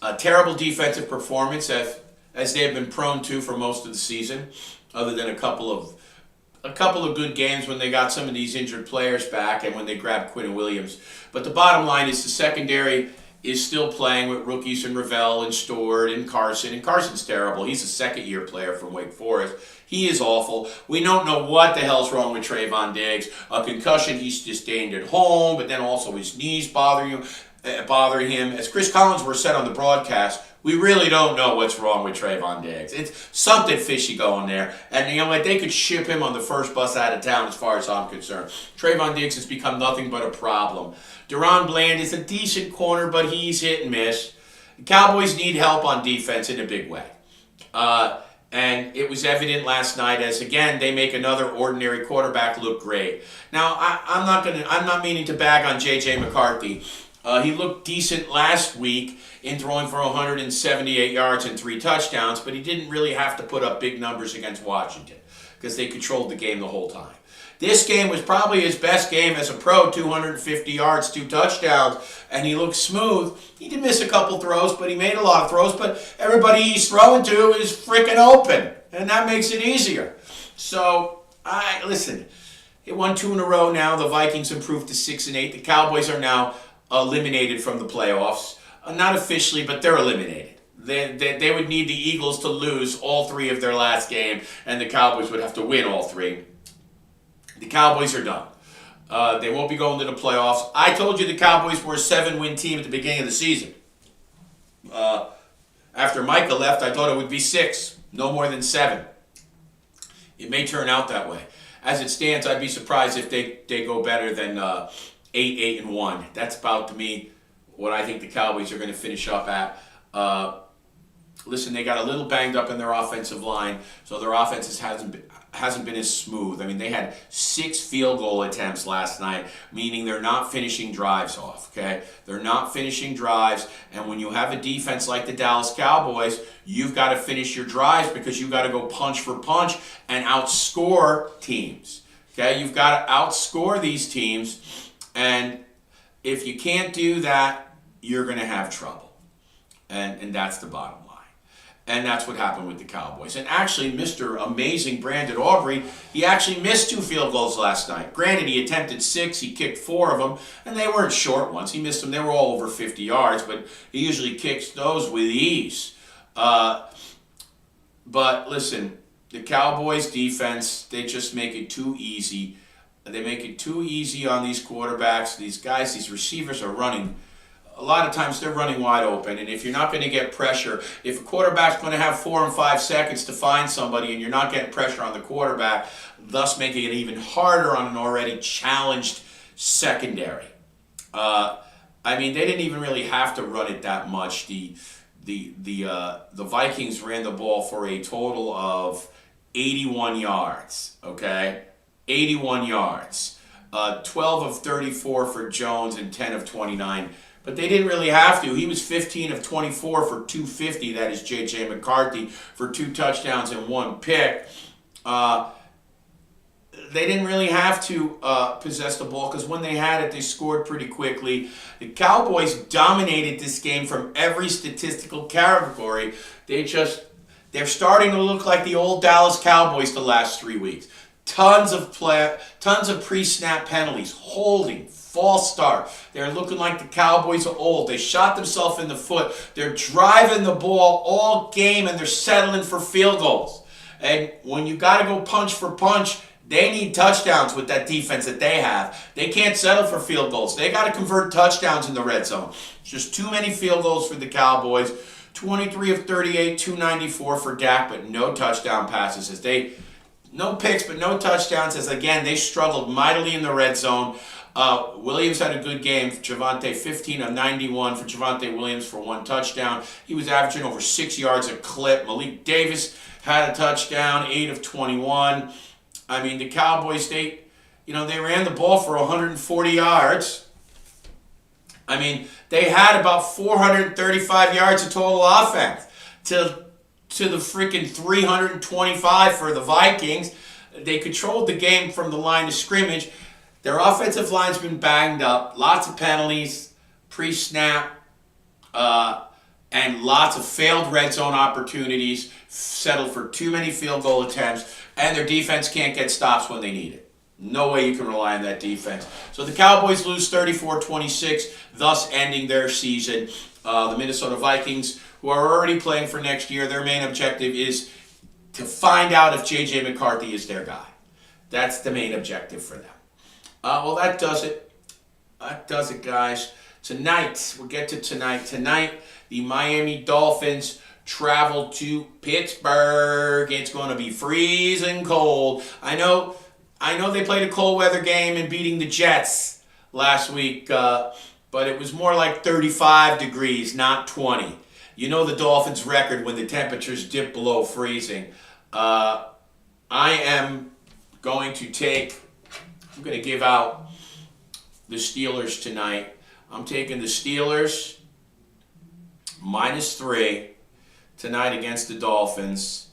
A terrible defensive performance as they have been prone to for most of the season, other than a couple of good games when they got some of these injured players back and when they grabbed Quinn Williams. But the bottom line is the secondary is still playing with rookies in Ravel and Stewart and Carson. And Carson's terrible. He's a second-year player from Wake Forest. He is awful. We don't know what the hell's wrong with Trayvon Diggs. A concussion he sustained at home, but then also his knees bothering him. As Chris Collinsworth said on the broadcast, we really don't know what's wrong with Trayvon Diggs. It's something fishy going there. And you know what? They could ship him on the first bus out of town as far as I'm concerned. Trayvon Diggs has become nothing but a problem. Deron Bland is a decent corner, but he's hit and miss. The Cowboys need help on defense in a big way. And it was evident last night as, again, they make another ordinary quarterback look great. Now, I'm not meaning to bag on J.J. McCarthy. He looked decent last week in throwing for 178 yards and 3 touchdowns, but he didn't really have to put up big numbers against Washington because they controlled the game the whole time. This game was probably his best game as a pro, 250 yards, 2 touchdowns, and he looked smooth. He did miss a couple throws, but he made a lot of throws, but everybody he's throwing to is freaking open, and that makes it easier. So, listen, it won 2 in a row now. The Vikings improved to 6-8. The Cowboys are now eliminated from the playoffs. Not officially, but they're eliminated. They would need the Eagles to lose all three of their last game, and the Cowboys would have to win all three. The Cowboys are done. They won't be going to the playoffs. I told you the Cowboys were a 7-win team at the beginning of the season. After Micah left, I thought it would be 6, no more than 7. It may turn out that way. As it stands, I'd be surprised if they go better than 8-1. That's about, to me, what I think the Cowboys are going to finish up at. Listen, they got a little banged up in their offensive line, so their offense hasn't been as smooth. I mean, they had 6 field goal attempts last night, meaning they're not finishing drives off, okay? They're not finishing drives, and when you have a defense like the Dallas Cowboys, you've got to finish your drives because you've got to go punch for punch and outscore teams, okay? You've got to outscore these teams, and if you can't do that, you're going to have trouble, and that's the bottom line. And that's what happened with the Cowboys. And actually, Mr. Amazing Brandon Aubrey, he actually missed 2 field goals last night. Granted, he attempted 6, he kicked 4 of them, and they weren't short ones. He missed them, they were all over 50 yards, but he usually kicks those with ease. But listen, the Cowboys defense, they just make it too easy. They make it too easy on these quarterbacks. These guys, these receivers are running. A lot of times they're running wide open, and if you're not going to get pressure, if a quarterback's going to have 4 and 5 seconds to find somebody and you're not getting pressure on the quarterback, thus making it even harder on an already challenged secondary. I mean, they didn't even really have to run it that much. The Vikings ran the ball for a total of 81 yards, okay? 81 yards. 12 of 34 for Jones and 10 of 29. But they didn't really have to. He was 15 of 24 for 250. That is J.J. McCarthy for 2 touchdowns and 1 pick. They didn't really have to possess the ball because when they had it, they scored pretty quickly. The Cowboys dominated this game from every statistical category. They're starting to look like the old Dallas Cowboys the last 3 weeks. Tons of pre-snap penalties, holding, false start. They're looking like the Cowboys are old. They shot themselves in the foot. They're driving the ball all game and they're settling for field goals. And when you got to go punch for punch, they need touchdowns with that defense that they have. They can't settle for field goals. They got to convert touchdowns in the red zone. It's just too many field goals for the Cowboys. 23 of 38, 294 for Dak, but no touchdown passes. No picks, but no touchdowns, as again, they struggled mightily in the red zone. Williams had a good game for Javonte, 15 of 91 for Javonte Williams for 1 touchdown. He was averaging over 6 yards a clip. Malik Davis had a touchdown, 8 of 21. I mean, the Cowboys, they ran the ball for 140 yards. I mean, they had about 435 yards of total offense to the freaking 325 for the Vikings. They controlled the game from the line of scrimmage. Their offensive line's been banged up. Lots of penalties, pre-snap, and lots of failed red zone opportunities, settled for too many field goal attempts, and their defense can't get stops when they need it. No way you can rely on that defense. So the Cowboys lose 34-26, thus ending their season. The Minnesota Vikings, who are already playing for next year, their main objective is to find out if J.J. McCarthy is their guy. That's the main objective for them. Well, that does it. That does it, guys. Tonight, we'll get to tonight. Tonight, the Miami Dolphins travel to Pittsburgh. It's going to be freezing cold. I know they played a cold weather game in beating the Jets last week, but it was more like 35 degrees, not 20. You know the Dolphins' record when the temperatures dip below freezing. I am going to give out the Steelers tonight. I'm taking the Steelers -3 tonight against the Dolphins,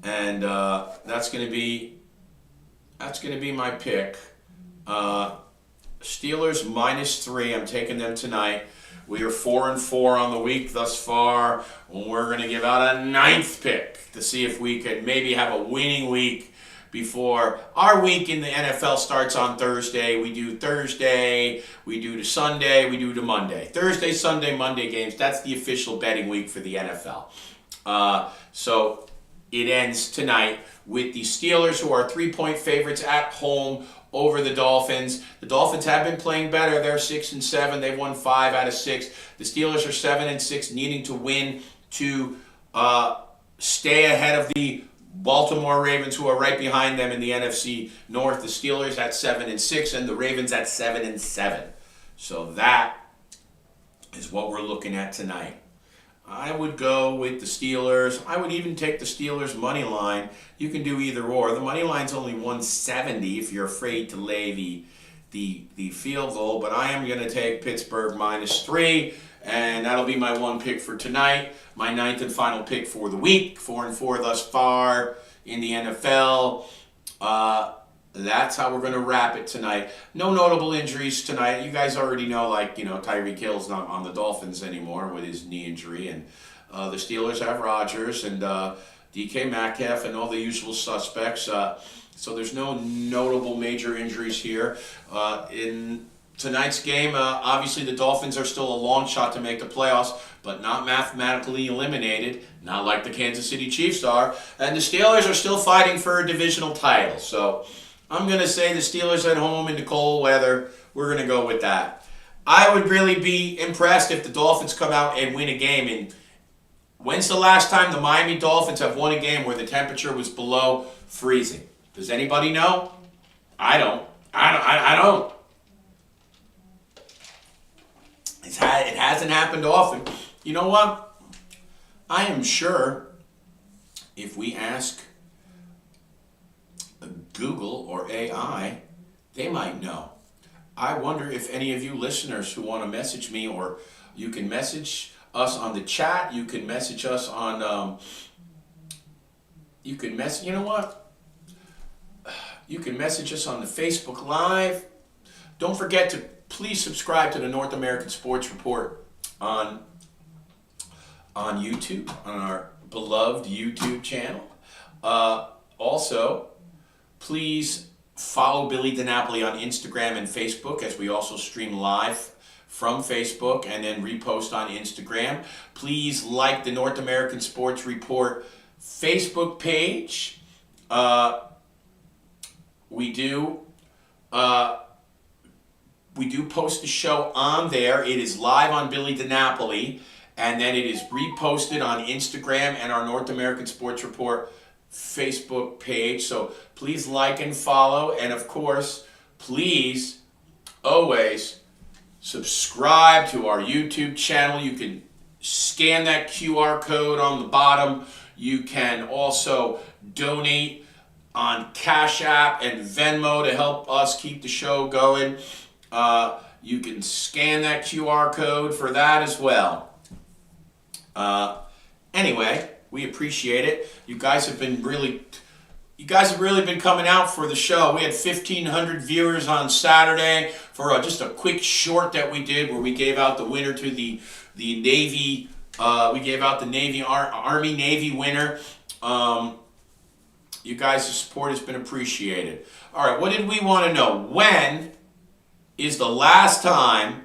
and that's going to be my pick. Steelers -3. I'm taking them tonight. We are 4-4 on the week thus far. We're going to give out a 9th pick to see if we can maybe have a winning week before our week in the NFL starts on Thursday. We do Thursday, we do to Sunday, we do to Monday. Thursday, Sunday, Monday games. That's the official betting week for the NFL. So it ends tonight with the Steelers, who are 3-point favorites at home over the Dolphins. The Dolphins have been playing better. They're 6-7. They've won 5 out of 6. The Steelers are 7-6, needing to win to stay ahead of the Baltimore Ravens, who are right behind them in the NFC North. The Steelers at 7-6 and the Ravens at 7-7. So that is what we're looking at tonight. I would go with the Steelers. I would even take the Steelers money line. You can do either or. The money line's only 170 if you're afraid to lay the field goal, but I am going to take Pittsburgh -3, and that'll be my one pick for tonight. My ninth and final pick for the week. 4-4 thus far in the NFL. That's how we're going to wrap it tonight. No notable injuries tonight. You guys already know, Tyreek Hill's not on the Dolphins anymore with his knee injury. And the Steelers have Rodgers and DK Metcalf and all the usual suspects. So there's no notable major injuries here. In tonight's game, obviously the Dolphins are still a long shot to make the playoffs, but not mathematically eliminated, not like the Kansas City Chiefs are. And the Steelers are still fighting for a divisional title. So I'm going to say the Steelers at home in the cold weather. We're going to go with that. I would really be impressed if the Dolphins come out and win a game. And when's the last time the Miami Dolphins have won a game where the temperature was below freezing? Does anybody know? I don't. I don't. It hasn't happened often. You know what? I am sure if we ask Google or AI, they might know. I wonder if any of you listeners who want to message me, or you can message us on the chat, you can message us on, you know what? You can message us on the Facebook Live. Don't forget to please subscribe to the North American Sports Report on YouTube, on our beloved YouTube channel. Also, please follow Billy DiNapoli on Instagram and Facebook, as we also stream live from Facebook and then repost on Instagram. Please like the North American Sports Report Facebook page. We do post the show on there. It is live on Billy DiNapoli, and then it is reposted on Instagram and our North American Sports Report Facebook page. So please like and follow, and of course, please always subscribe to our YouTube channel. You can scan that QR code on the bottom. You can also donate on Cash App and Venmo to help us keep the show going. You can scan that QR code for that as well. Anyway, we appreciate it. You guys have really been coming out for the show. We had 1,500 viewers on Saturday for just a quick short that we did, where we gave out the winner to the Navy. We gave out the Navy Army Navy winner. You guys' support has been appreciated. All right, what did we want to know? When is the last time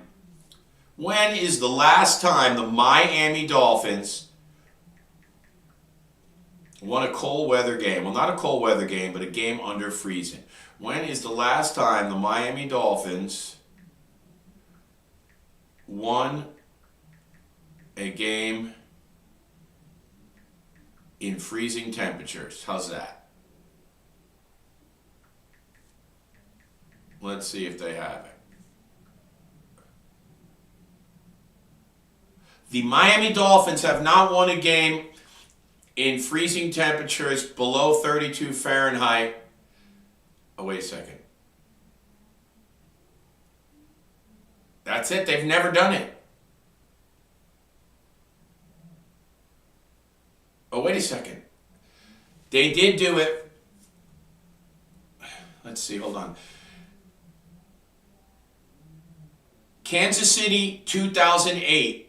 the Miami Dolphins won a cold weather game? Well, not a cold weather game, but a game under freezing. When is the last time the Miami Dolphins won a game in freezing temperatures? How's that? Let's see if they have it. The Miami Dolphins have not won a game in freezing temperatures below 32 Fahrenheit. Oh, wait a second. That's it. They've never done it. Oh, wait a second. They did do it. Let's see. Hold on. Kansas City, 2008.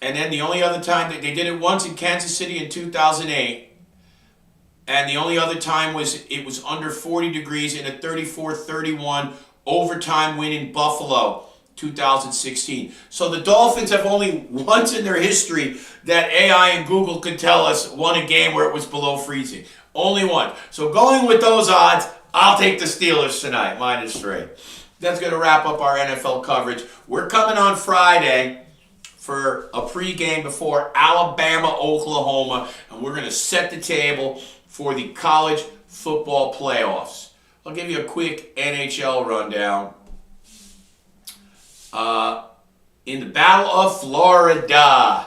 And then the only other time that they did it once in Kansas City in 2008. And the only other time it was under 40 degrees in a 34-31 overtime win in Buffalo, 2016. So the Dolphins have only once in their history that AI and Google could tell us won a game where it was below freezing. Only one. So going with those odds, I'll take the Steelers tonight, -3. That's going to wrap up our NFL coverage. We're coming on Friday for a pregame before Alabama, Oklahoma, and we're going to set the table for the college football playoffs. I'll give you a quick NHL rundown. In the Battle of Florida,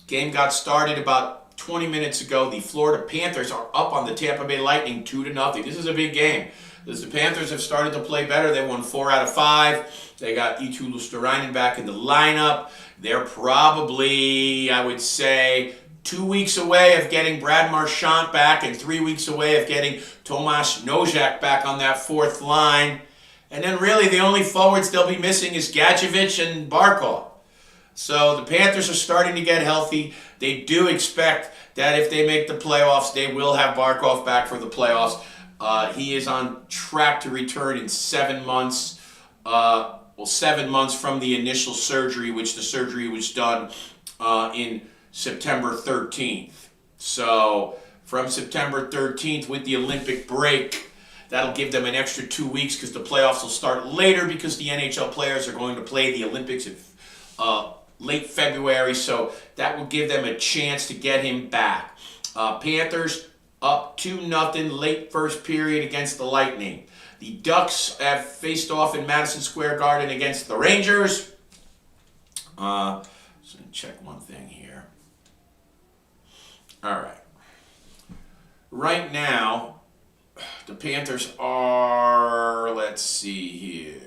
game got started about 20 minutes ago. The Florida Panthers are up on the Tampa Bay Lightning 2-0. This is a big game. The Panthers have started to play better. They won 4 out of 5. They got Eetu Luostarinen back in the lineup. They're probably, I would say, 2 weeks away of getting Brad Marchand back and 3 weeks away of getting Tomas Nojak back on that fourth line. And then really the only forwards they'll be missing is Gadjevich and Barkov. So the Panthers are starting to get healthy. They do expect that if they make the playoffs, they will have Barkov back for the playoffs. He is on track to return in 7 months. 7 months from the initial surgery, which the surgery was done in September 13th. So from September 13th with the Olympic break, that'll give them an extra 2 weeks because the playoffs will start later because the NHL players are going to play the Olympics in late February. So that will give them a chance to get him back. Panthers up 2-0 late first period against the Lightning. The Ducks have faced off in Madison Square Garden against the Rangers. So check one thing here. All right. Right now, the Panthers are, let's see here,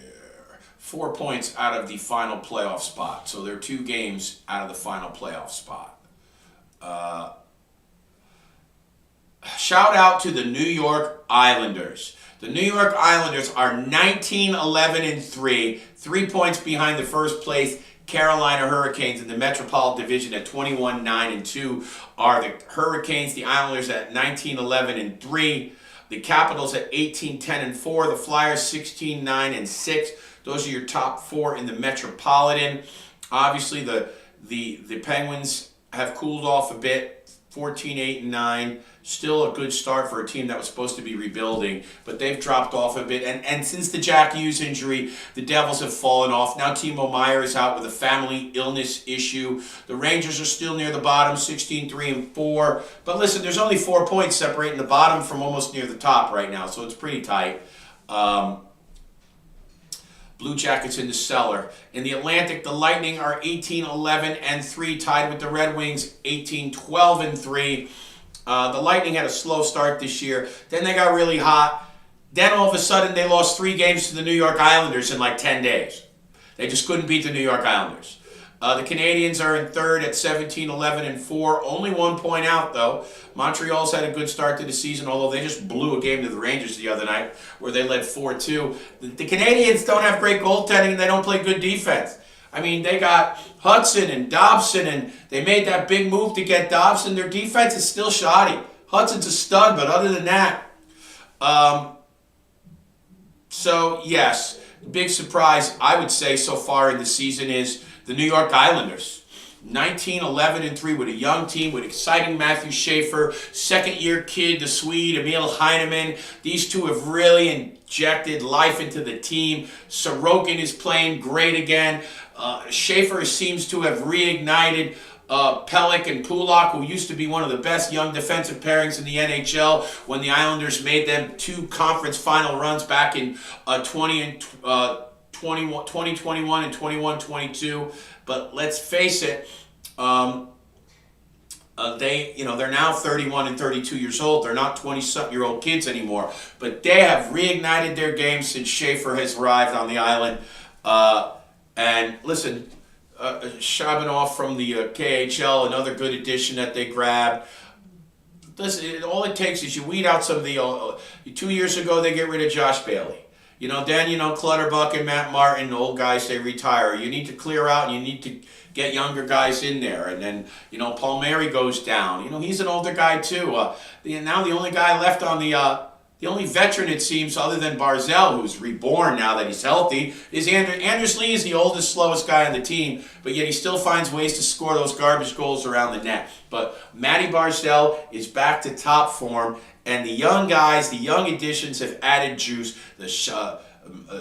4 points out of the final playoff spot. So they're 2 games out of the final playoff spot. Shout out to the New York Islanders. The New York Islanders are 19-11-3, 3 points behind the first place Carolina Hurricanes in the Metropolitan Division at 21-9-2 are the Hurricanes. The Islanders at 19-11-3. The Capitals at 18-10-4. The Flyers 16-9-6. Those are your top 4 in the Metropolitan. Obviously, the Penguins have cooled off a bit. 14-8-9. Still a good start for a team that was supposed to be rebuilding, but they've dropped off a bit. And since the Jack Hughes injury, the Devils have fallen off. Now Timo Meier is out with a family illness issue. The Rangers are still near the bottom, 16-3-4. But listen, there's only 4 points separating the bottom from almost near the top right now, so it's pretty tight. Blue Jackets in the cellar. In the Atlantic, the Lightning are 18-11-3, tied with the Red Wings, 18-12-3. The Lightning had a slow start this year. Then they got really hot. Then all of a sudden they lost 3 games to the New York Islanders in like 10 days. They just couldn't beat the New York Islanders. The Canadiens are in third at 17-11-4. Only 1 point out, though. Montreal's had a good start to the season, although they just blew a game to the Rangers the other night where they led 4-2. The Canadiens don't have great goaltending and they don't play good defense. I mean, they got Hudson and Dobson, and they made that big move to get Dobson. Their defense is still shoddy. Hudson's a stud, but other than that, so yes, big surprise, I would say, so far in the season is the New York Islanders. 19-11-3 with a young team with exciting Matthew Schaefer, second-year kid, the Swede, Emil Heineman. These two have really injected life into the team. Sorokin is playing great again. Schaefer seems to have reignited Pelech and Pulak, who used to be one of the best young defensive pairings in the NHL when the Islanders made them 2 conference final runs back in 2021 and 21-22. But let's face it, they're now 31 and 32 years old. They're not 20-something-year-old kids anymore. But they have reignited their game since Schaefer has arrived on the island. And listen, Shabanov from the KHL, another good addition that they grabbed. Listen, all it takes is you weed out some of the... 2 years ago, they get rid of Josh Bailey. Then, Clutterbuck and Matt Martin, the old guys, they retire. You need to clear out and you need to get younger guys in there. And then, Palmieri goes down. He's an older guy too. Now the only guy left on the only veteran, it seems, other than Barzell, who's reborn now that he's healthy, is Anders Lee is the oldest, slowest guy on the team, but yet he still finds ways to score those garbage goals around the net. But Matty Barzell is back to top form, and the young guys, the young additions have added juice. The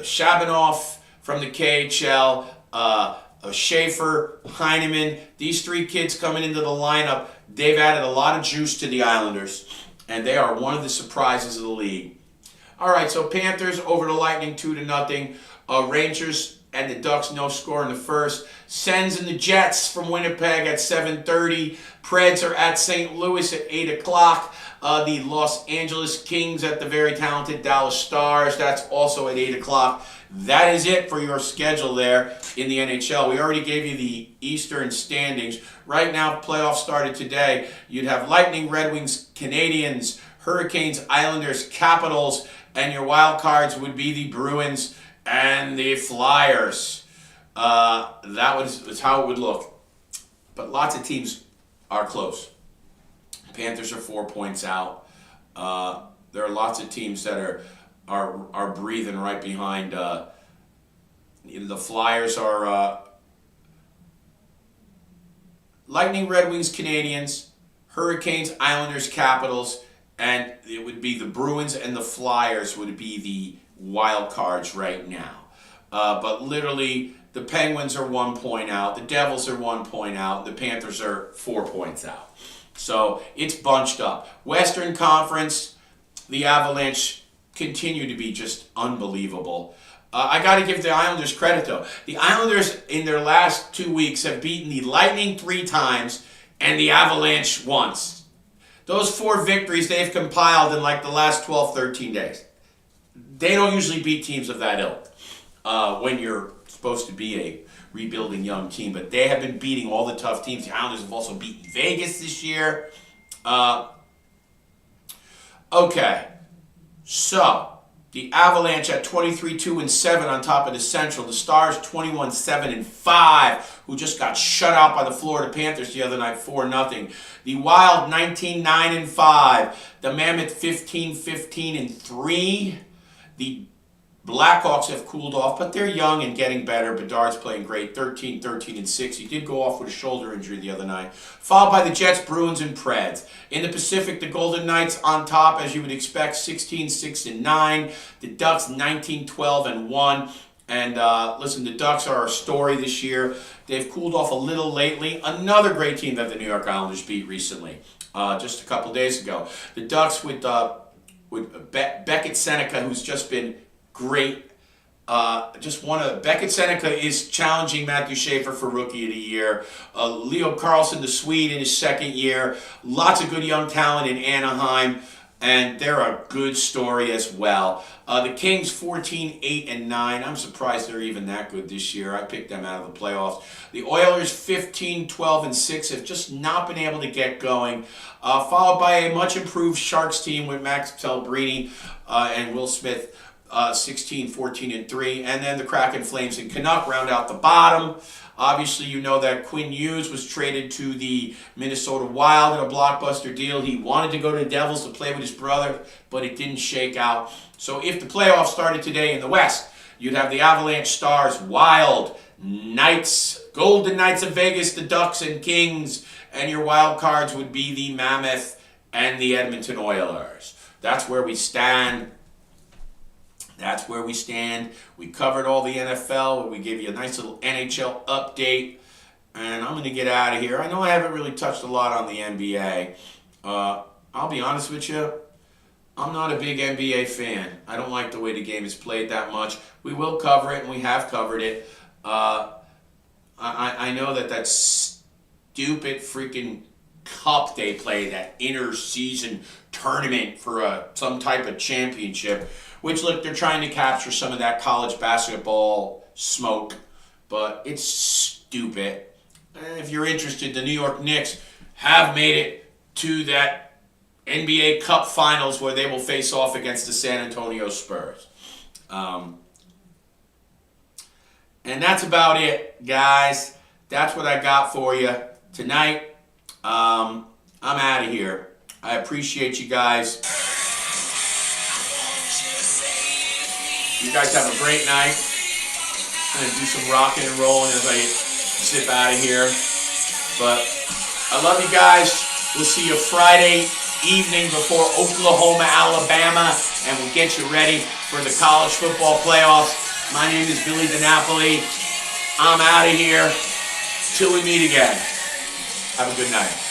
Shabanov from the KHL, Schaefer, Heineman, these three kids coming into the lineup, they've added a lot of juice to the Islanders, and they are one of the surprises of the league. All right, so Panthers over the Lightning 2-0. Rangers and the Ducks, no score in the first. Sens and the Jets from Winnipeg at 7:30. Preds are at St. Louis at 8 o'clock. The Los Angeles Kings at the very talented Dallas Stars. That's also at 8 o'clock. That is it for your schedule there in the NHL. We already gave you the Eastern standings. Right now, playoffs started today. You'd have Lightning, Red Wings, Canadiens, Hurricanes, Islanders, Capitals, and your wild cards would be the Bruins and the Flyers. That was how it would look. But lots of teams are close. Panthers are 4 points out. There are lots of teams that are breathing right behind. The Flyers are Lightning, Red Wings, Canadiens, Hurricanes, Islanders, Capitals, and it would be the Bruins and the Flyers would be the wild cards right now. But literally, the Penguins are 1 point out, the Devils are 1 point out, the Panthers are 4 points out. So it's bunched up. Western Conference, the Avalanche continue to be just unbelievable. I got to give the Islanders credit, though. The Islanders, in their last 2 weeks, have beaten the Lightning 3 times and the Avalanche once. Those 4 victories they've compiled in like the last 12, 13 days. They don't usually beat teams of that ilk when you're supposed to be a rebuilding young team, but they have been beating all the tough teams. The Islanders have also beaten Vegas this year. Okay, so the Avalanche at 23-2-7 on top of the Central. The Stars 21-7-5, who just got shut out by the Florida Panthers the other night 4-0. The Wild 19-9-5. The Mammoth 15-15-3. The Blackhawks have cooled off, but they're young and getting better. Bedard's playing great, 13-13-6. He did go off with a shoulder injury the other night. Followed by the Jets, Bruins, and Preds. In the Pacific, the Golden Knights on top, as you would expect, 16-6-9. The Ducks, 19-12-1. And listen, the Ducks are a story this year. They've cooled off a little lately. Another great team that the New York Islanders beat recently, just a couple days ago. The Ducks with Beckett Seneca, who's just been great. Beckett Seneca is challenging Matthew Schaefer for Rookie of the Year. Leo Carlson, the Swede, in his second year. Lots of good young talent in Anaheim, and they're a good story as well. The Kings 14-8-9. I'm surprised they're even that good this year. I picked them out of the playoffs. The Oilers 15-12-6 have just not been able to get going. Followed by a much improved Sharks team with Max Pellegrini and Will Smith. 16-14-3, and then the Kraken, Flames, and Canuck round out the bottom. Obviously, you know that Quinn Hughes was traded to the Minnesota Wild in a blockbuster deal. He wanted to go to the Devils to play with his brother, but it didn't shake out. So if the playoffs started today in the West, you'd have the Avalanche, Stars, Wild, Knights, Golden Knights of Vegas, the Ducks and Kings, and your wild cards would be the Mammoth and the Edmonton Oilers. That's where we stand. That's where we stand. We covered all the NFL. We gave you a nice little NHL update. And I'm going to get out of here. I know I haven't really touched a lot on the NBA. I'll be honest with you. I'm not a big NBA fan. I don't like the way the game is played that much. We will cover it, and we have covered it. I know that stupid freaking cup they play, that inter-season tournament for some type of championship, which, look, they're trying to capture some of that college basketball smoke, but it's stupid. If you're interested, the New York Knicks have made it to that NBA Cup Finals where they will face off against the San Antonio Spurs. And that's about it, guys. That's what I got for you tonight. I'm out of here. I appreciate you guys. You guys have a great night. I'm going to do some rocking and rolling as I zip out of here. But I love you guys. We'll see you Friday evening before Oklahoma, Alabama, and we'll get you ready for the college football playoffs. My name is Billy DiNapoli. I'm out of here. Till we meet again. Have a good night.